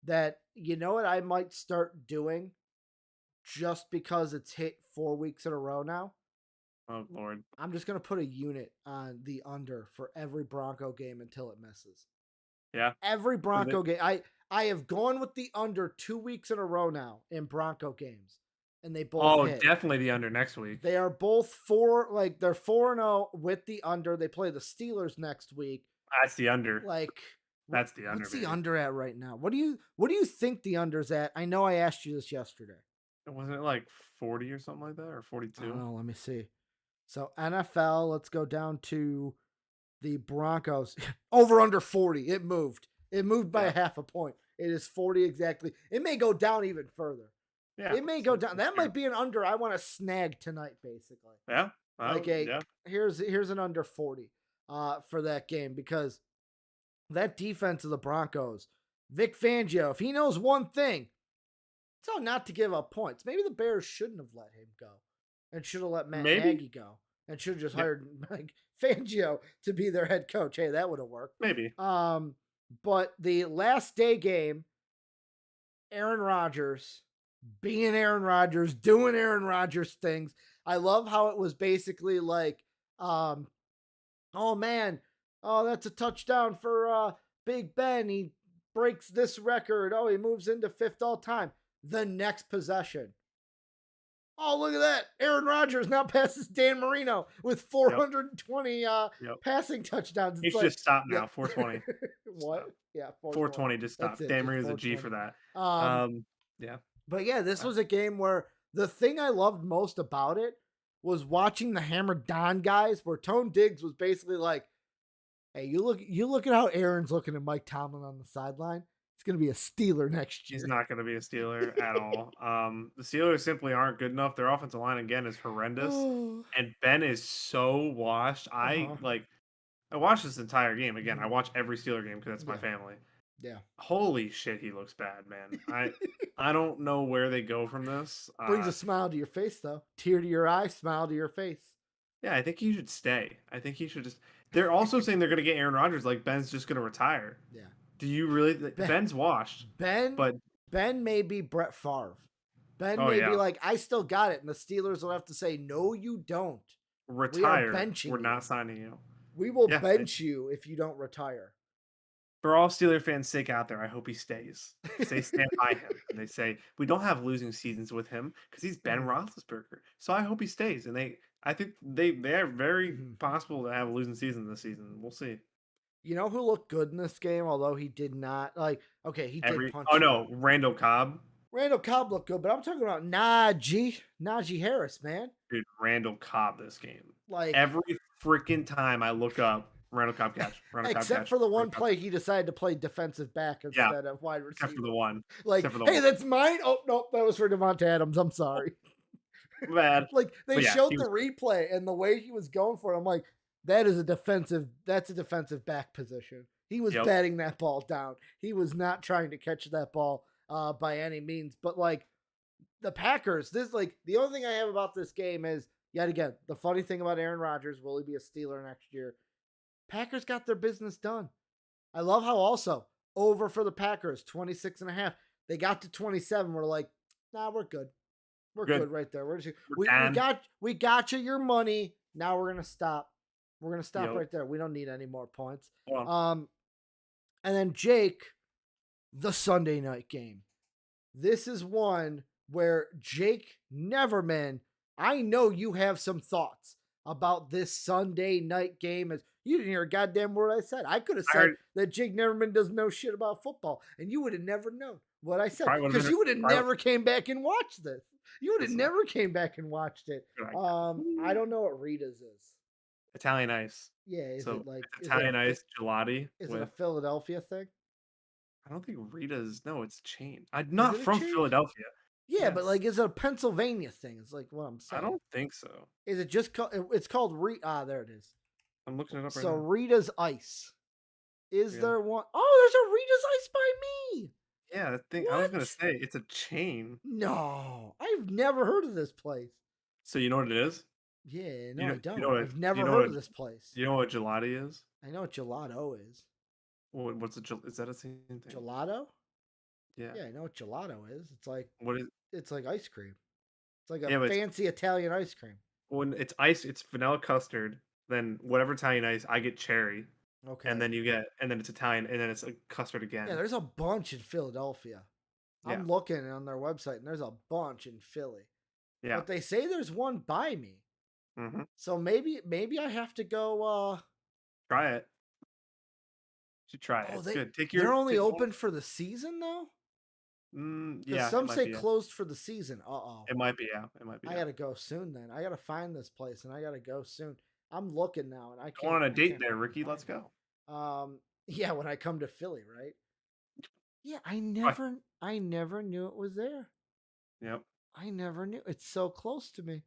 that, you know what, I might start doing just because it's hit 4 weeks in a row now. Oh Lord. I'm just gonna put a unit on the under for every Bronco game until it misses. Yeah. Every Bronco game. I have gone with the under 2 weeks in a row now in Bronco games, and they both hit. Definitely the under next week. They are both they're 4-0 with the under. They play the Steelers next week. That's the under. Like, that's the under. What's the under at right now? What do you think the under's at? I know I asked you this yesterday. Wasn't it like 40 or something like that, or 42? Oh, let me see. So NFL, let's go down to the Broncos. Over under 40. It moved. It moved by a half a point. It is 40 exactly. It may go down even further. Yeah, it may go down. That might be an under I want to snag tonight, basically. Yeah. Here's an under 40 for that game, because that defense of the Broncos, Vic Fangio, if he knows one thing, it's how not to give up points. Maybe the Bears shouldn't have let him go and should have let Matt Nagy go and should have just hired like Fangio to be their head coach. Hey, that would have worked. Maybe. But the last day game, Aaron Rodgers being Aaron Rodgers, doing Aaron Rodgers things. I love how it was basically like, oh man, oh, that's a touchdown for Big Ben. He breaks this record. Oh, he moves into 5th all time. The next possession. Oh, look at that. Aaron Rodgers now passes Dan Marino with 420 passing touchdowns. He should just stop now. 420. What? Stop. Yeah, 420. Just stop. Dan Marino's a G for that. Yeah. But yeah, this was a game where the thing I loved most about it was watching the Hammer Don guys, where Tone Diggs was basically like, hey, you look at how Aaron's looking at Mike Tomlin on the sideline. It's going to be a Steeler next year. He's not going to be a Steeler at all. The Steelers simply aren't good enough. Their offensive line, again, is horrendous. And Ben is so washed. I watched this entire game. Again, I watch every Steeler game because that's my family. Yeah. Holy shit, he looks bad, man. I don't know where they go from this. Brings a smile to your face, though. Tear to your eye, smile to your face. Yeah, I think he should stay. I think he should just... They're also saying they're going to get Aaron Rodgers, like Ben's just going to retire. Yeah. Do you really... Ben's washed. Ben may be Brett Favre. Ben may be like, I still got it. And the Steelers will have to say, no, you don't. Retire. We're not signing you. We will bench you if you don't retire. For all Steeler fans' sake out there, I hope he stays. They stand by him. And they say, we don't have losing seasons with him because he's Ben Roethlisberger. So I hope he stays. And I think they are very possible to have a losing season this season. We'll see. You know who looked good in this game, although he did not, did punch. Oh, no, Randall Cobb. Randall Cobb looked good, but I'm talking about Najee Harris, man. Dude, Randall Cobb this game. Like, every freaking time I look up, Randall Cobb catch. Except for the one play he decided to play defensive back instead of wide receiver. Except for the one. That's mine? Oh, no, that was for Devontae Adams. I'm sorry. Bad. They showed the replay, and the way he was going for it, I'm like, that's a defensive back position. He was batting that ball down. He was not trying to catch that ball by any means. But the Packers, the only thing I have about this game is, yet again, the funny thing about Aaron Rodgers, will he be a Steeler next year? Packers got their business done. I love how also over for the Packers, 26.5. They got to 27. We're like, nah, we're good. We're good right there. We got you your money. Now we're gonna stop. We're gonna stop right there. We don't need any more points. And then Jake, the Sunday night game. This is one where Jake Neverman, I know you have some thoughts about this Sunday night game. As you didn't hear a goddamn word I said. I could have I said heard that Jake Neverman doesn't know shit about football, and you would have never known what I said probably would have because been you would have probably, never came back and watched this. You would have listen, never came back and watched it. like, I don't know what Rita's is. Italian ice. Yeah, is So it like it's Italian ice gelati is it a with. Philadelphia thing? I don't think Rita's. No, it's a chain. I'm Is not it a from chain? Philadelphia. Yeah, but Yes, like, is it a Pennsylvania thing? It's like what I'm I saying. don't think so. Is it just called? It's called there it is. I'm looking it up right So now. Rita's Ice. Is Yeah, there one? Oh, there's a Rita's Ice by me. yeah. That thing. I was gonna What? say it's a chain. No, I've never heard of this place. So you know what it is? Yeah, You no, know, I you don't. know what? I've You never know heard what? of this place. You know what gelati is? I know what gelato is. What's a is that a same thing? Gelato? Yeah. Yeah, I know what gelato is. What is? It's like ice cream. It's like a Yeah, but fancy Italian ice cream. when it's ice, it's vanilla custard. Then whatever Italian ice, I get cherry, and Okay. then and then it's Italian, and then it's a custard Yeah, again. there's a bunch in Philadelphia. Yeah, I'm looking on their website and there's a bunch in Philly. yeah. But they say there's one by me. Hmm. So maybe I have to go Try it. You should try it. oh It's they good. Take they're your only take one. open for the season though? Because Yeah, it some might say be. Yeah. closed for the season. Uh-oh. It might be. Yeah, it might be. I Yeah. gotta go soon then. I gotta find this place and I gotta go soon. I'm looking now and Go on a I date can't there, fucking Ricky. find Let's go. it. Yeah, when I come to Philly, right? Yeah, Right. I never knew it was there. Yep. I never knew. It's so close to me.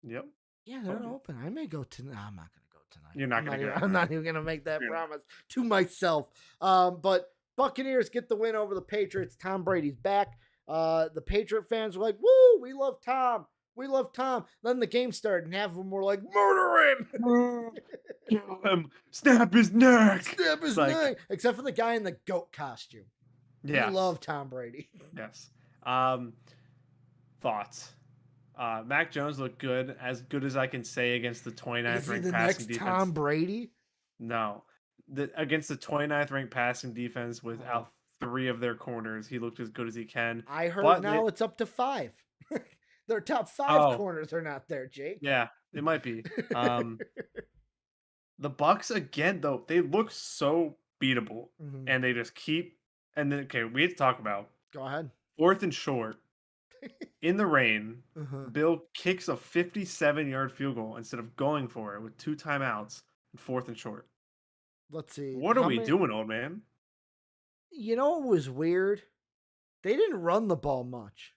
Yep. Yeah, they're Told you. open. I may go tonight. I'm not gonna go tonight. You're not gonna go. I'm not even gonna make that You're not. promise to myself. But Buccaneers get the win over the Patriots. Tom Brady's back. The Patriot fans were like, "Woo, we love Tom. We love Tom." Then the game started, and half of them were like, "Murder him! Kill him. Snap his neck. Snap his It's like, neck!" Except for the guy in the goat costume. We yes. love Tom Brady. Yes. Thoughts. Mac Jones looked good as I can say against the 29th Is he ranked the passing next defense. Tom Brady? No. Against the 29th ranked passing defense without three of their corners, he looked as good as he can. I heard But now it's up to 5. Their top 5 corners are not there, Jake. Yeah, it might be. The Bucks again, though, they look so beatable, and they just keep. And then, okay, we have to talk about Go ahead. 4th and short in the rain. Bill kicks a 57-yard field goal instead of going for it with 2 timeouts and 4th and short. Let's see. What are we doing, old man? You know what was weird? They didn't run the ball much.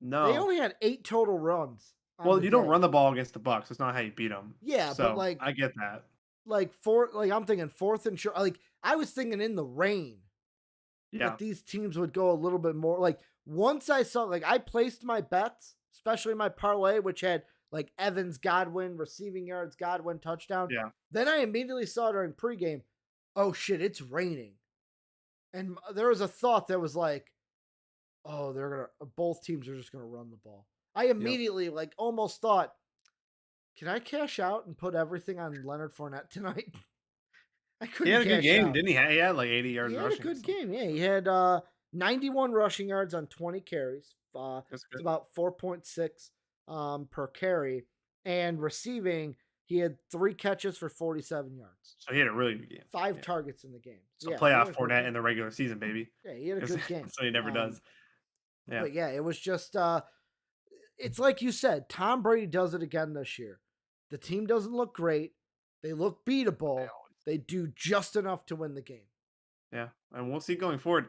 No, They only had 8 total runs. well, you don't run the ball against the Bucks. That's not how you beat them. Yeah, so, but like I get that. I'm thinking 4th and short. Like I was thinking in the rain. Yeah, that these teams would go a little bit more. Like once I saw, like I placed my bets, especially my parlay, which had like Evans, Godwin, receiving yards, Godwin, touchdown. Yeah. Then I immediately saw during pregame, oh shit, it's raining. And there was a thought that was like, oh, both teams are just gonna run the ball. I immediately like almost thought, can I cash out and put everything on Leonard Fournette tonight? I couldn't. He had a good game, out. didn't he? He had like 80 yards He had rushing. a good game. Yeah, he had 91 rushing yards on 20 carries. It's about 4.6 per carry. And receiving, he had 3 catches for 47 yards. So he had a really good game. 5 targets in the game. So playoff Fournette in the regular season, baby. Yeah, he had a good game. So he never does. Yeah. But yeah, it was just it's like you said, Tom Brady does it again this year. The team doesn't look great. They look beatable. They do just enough to win the game. Yeah, and we'll see going forward.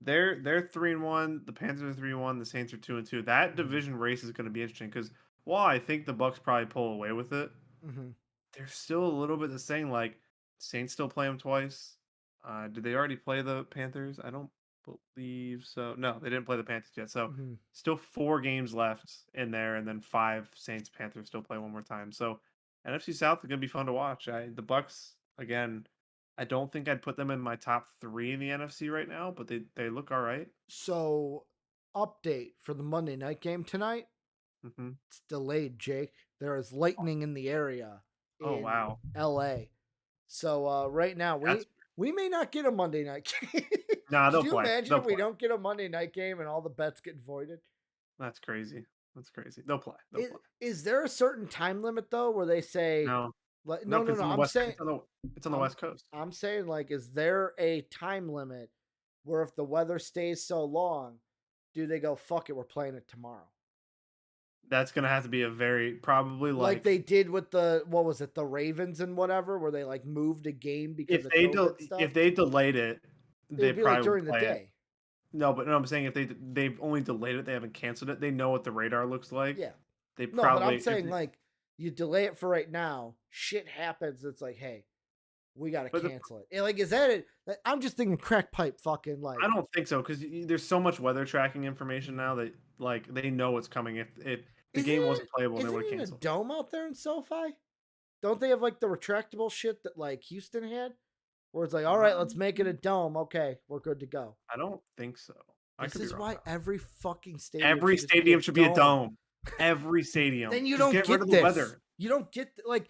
They're 3-1. The Panthers are 3-1. The Saints are 2-2. That division race is going to be interesting because while I think the Bucks probably pull away with it, they're still a little bit the same. Like Saints still play them twice. Did they already play the Panthers? I don't believe so. No, they didn't play the Panthers yet. So still 4 games left in there, and then 5 Saints Panthers still play one more time. So NFC South is going to be fun to watch. The Bucks. Again, I don't think I'd put them in my top 3 in the NFC right now, but they look all right. So, update for the Monday night game tonight. It's delayed, Jake. There is lightning in the area. Oh, wow. LA. So, right now, we may not get a Monday night game. Nah, they'll Can you play. imagine They'll if we play. don't get a Monday night game and all the bets get voided? That's crazy. That's crazy. They'll play. They'll play. Is there a certain time limit though where they say No, like no, no no because no on the I'm west, saying it's on the I'm West Coast. I'm saying like is there a time limit where if the weather stays so long, do they go fuck it, we're playing it tomorrow? That's gonna have to be a very probably Like like they did with the what was it, the Ravens and whatever, where they like moved a game because of COVID stuff. if they delayed it, It they would be like probably would during the play it. day. No, but no, I'm saying if they've only delayed it, they haven't canceled it. They know what the radar looks like. Yeah. They No, but I'm probably if saying they, like you delay it for right now, shit happens. It's like, hey, we got to but cancel it. And like, is that it? I'm just thinking crack pipe fucking like. I don't think so because there's so much weather tracking information now that like they know what's coming. If the Isn't game wasn't it, playable, they isn't would have it in a canceled. dome out there in SoFi? Don't they have like the retractable shit that like Houston had? Where it's like, all right, let's make it a dome. Okay, we're good to go. I don't think so. I This could be is wrong. why though. every fucking stadium Every should just stadium should be a dome. dome. Every stadium. Then you Just don't get rid get of this. the weather. You don't get like.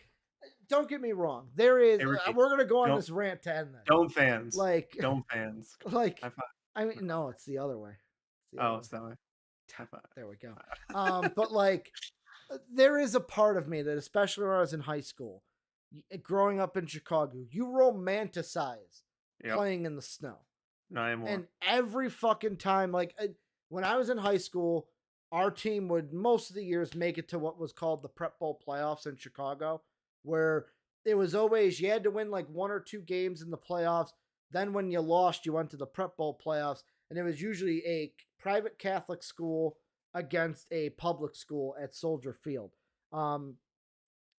Don't get me wrong. There is. Hey, Ricky, We're gonna go on don't this rant to end this. dome fans. Like, Dome fans. like. High five. I mean, no, it's the other way. It's the Oh, other it's that way. High five. There we go. But like, there is a part of me that, especially when I was in high school, growing up in Chicago, you romanticize Yep. playing in the snow. Not anymore. And every fucking time, like when I was in high school, our team would most of the years make it to what was called the Prep Bowl playoffs in Chicago, where it was always you had to win like 1 or 2 games in the playoffs. Then when you lost, you went to the Prep Bowl playoffs, and it was usually a private Catholic school against a public school at Soldier Field.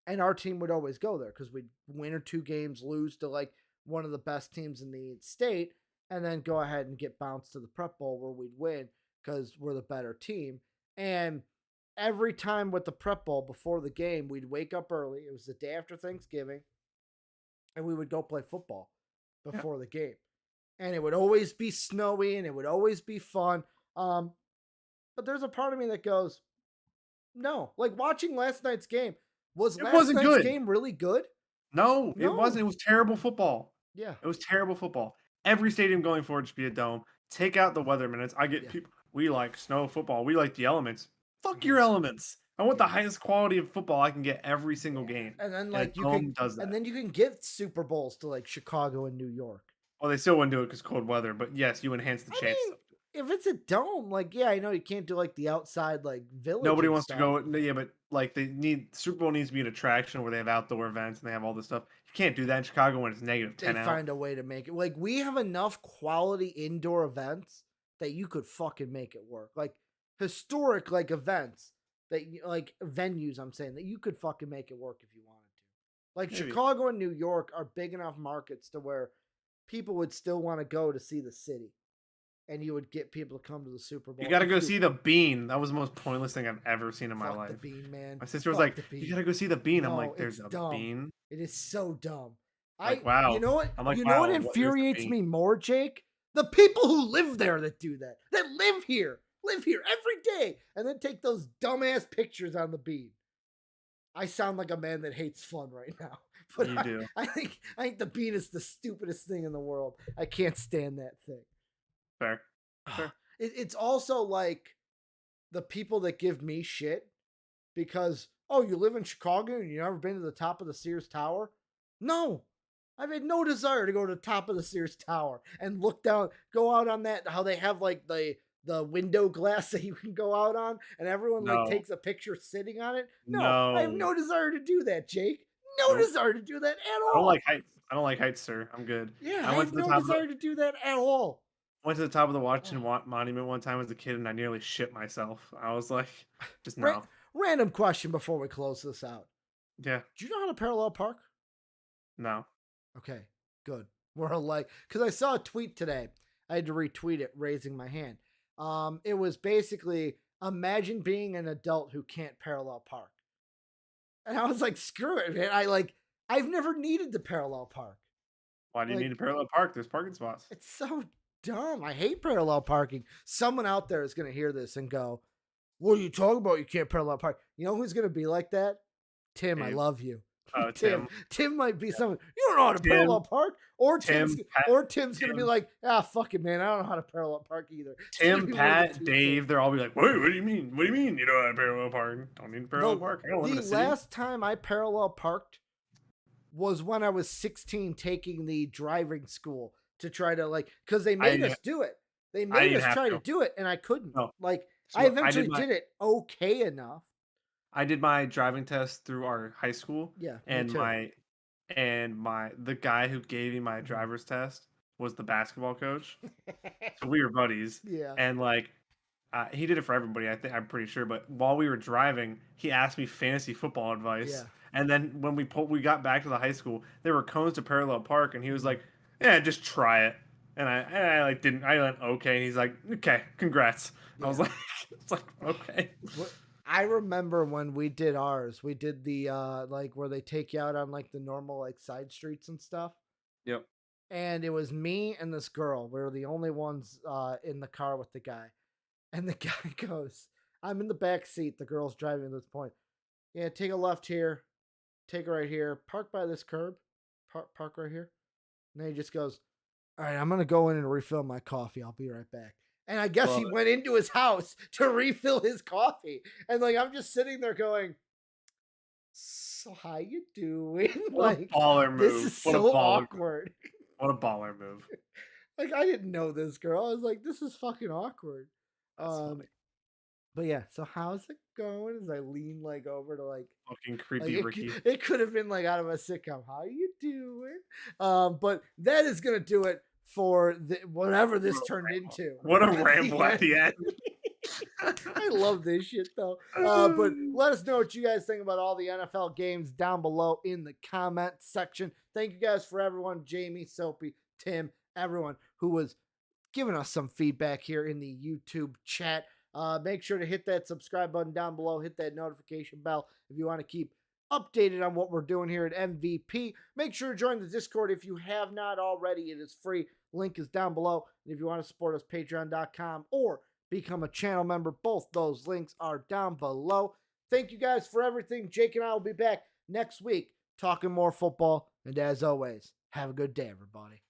And our team would always go there because we'd win 2 games, lose to like one of the best teams in the state, and then go ahead and get bounced to the Prep Bowl where we'd win because we're the better team. And every time with the Prep Bowl before the game, we'd wake up early. It was the day after Thanksgiving, and we would go play football before the game. And it would always be snowy and it would always be fun. But there's a part of me that goes, no. Like watching last night's game, was last night's game really good? No, it wasn't. It was terrible football. Yeah. It was terrible football. Every stadium going forward should be a dome. Take out the weather minutes. I get people, we like snow football. We like the elements. Fuck your elements. I want the highest quality of football I can get every single game. And then And like a you dome can does that. and then you can give Super Bowls to like Chicago and New York. Well, they still wouldn't do it because cold weather, but yes, you enhance the I chance. mean, if it's a dome, like yeah, I know you can't do like the outside like village. Nobody and wants stuff. to go. Yeah, but like Super Bowl needs to be an attraction where they have outdoor events and they have all this stuff. You can't do that in Chicago when it's negative 10 They out. find a way to make it. Like we have enough quality indoor events that you could fucking make it work. Like historic like events that like venues. I'm saying that you could fucking make it work if you wanted to. Like Maybe. Chicago and New York are big enough markets to where people would still want to go to see the city, and you would get people to come to the Super Bowl. You got to go see the Bean. That was the most pointless thing I've ever seen in my Fuck life. the Bean, man. My sister was Fuck like, the Bean. "You got to go see the Bean." I'm No, like, "There's it's a dumb. Bean." It is so dumb. Like, wow. You know what? I'm like, you know what wow, there's the infuriates Bean. me more, Jake? The people who live there that do that. That live here every day, and then take those dumbass pictures on the Bean. I sound like a man that hates fun right now. But You do. I think the Bean is the stupidest thing in the world. I can't stand that thing. Fair. Fair. It's also like the people that give me shit because, oh, you live in Chicago and you've never been to the top of the Sears Tower? No. I've had no desire to go to the top of the Sears Tower and look down, go out on that, how they have like the window glass that you can go out on and everyone like No. takes a picture sitting on it. No, No. I have no desire to do that, Jake. No Nope. desire to do that at all. I don't like heights. I don't like heights, sir. I'm good. Yeah, I I went have to the no top of the- desire to do that at all. Went to the top of the Washington Monument one time as a kid, and I nearly shit myself. I was like, just no. Random question before we close this out. Yeah, Do you know how to parallel park? no. Okay, good. We're like, because I saw a tweet today. I had to retweet it, raising my hand. It was basically, imagine being an adult who can't parallel park. And I was like, screw it, man. I've never needed to parallel park. Why do you Like- need a parallel park? There's parking spots. It's so dumb. I hate parallel parking. Someone out there is going to hear this and go, what are you talking about? You can't parallel park. You know who's going to be like that? Tim, I Abe. love you. Oh, Tim might be someone, you don't know how to parallel park, or Tim's gonna be like, fuck it, man, I don't know how to parallel park either. Tim, Pat, Dave, they're all be like, wait, what do you mean? What do you mean you don't have parallel park? Don't need parallel park. I don't live in a city. The last time I parallel parked was when I was 16, taking the driving school to try to because they made us do it. They made us try to do it, and I couldn't. No. I eventually did it okay enough. I did my driving test through our high school. Yeah, and the guy who gave me my driver's test was the basketball coach. So we were buddies. Yeah, and he did it for everybody. I'm pretty sure. But while we were driving, he asked me fantasy football advice. Yeah. And then when we got back to the high school, there were cones to parallel park, and he was like, "Yeah, just try it." And I didn't. I went okay, and he's like, "Okay, congrats." Yeah. I was like, "It's like okay." I remember when we did ours. We did the where they take you out on the normal side streets and stuff. Yep. And it was me and this girl. We were the only ones in the car with the guy. And the guy goes, I'm in the back seat. The girl's driving at this point. Yeah, take a left here. Take a right here. Park by this curb. Park right here. And then he just goes, all right, I'm going to go in and refill my coffee. I'll be right back. And I guess he went into his house to refill his coffee. And I'm just sitting there going, so how you doing? What a baller move. This is so awkward. What a baller move. I didn't know this girl. I was like, this is fucking awkward. That's funny. But yeah, so how's it going? As I lean over to fucking creepy Ricky. It could have been out of a sitcom. How you doing? But that is gonna do it for whatever this turned into. What a ramble at the end. I love this shit though. But let us know what you guys think about all the NFL games down below in the comment section. Thank you guys for everyone, Jamie, Soapy, Tim, everyone who was giving us some feedback here in the YouTube chat. Make sure to hit that subscribe button down below. Hit that notification bell if you want to keep updated on what we're doing here at MVP. Make sure to join the Discord if you have not already. It is free. Link is down below. And if you want to support us, patreon.com or become a channel member. Both those links are down below. Thank you guys for everything. Jake and I will be back next week talking more football. And as always, have a good day, everybody.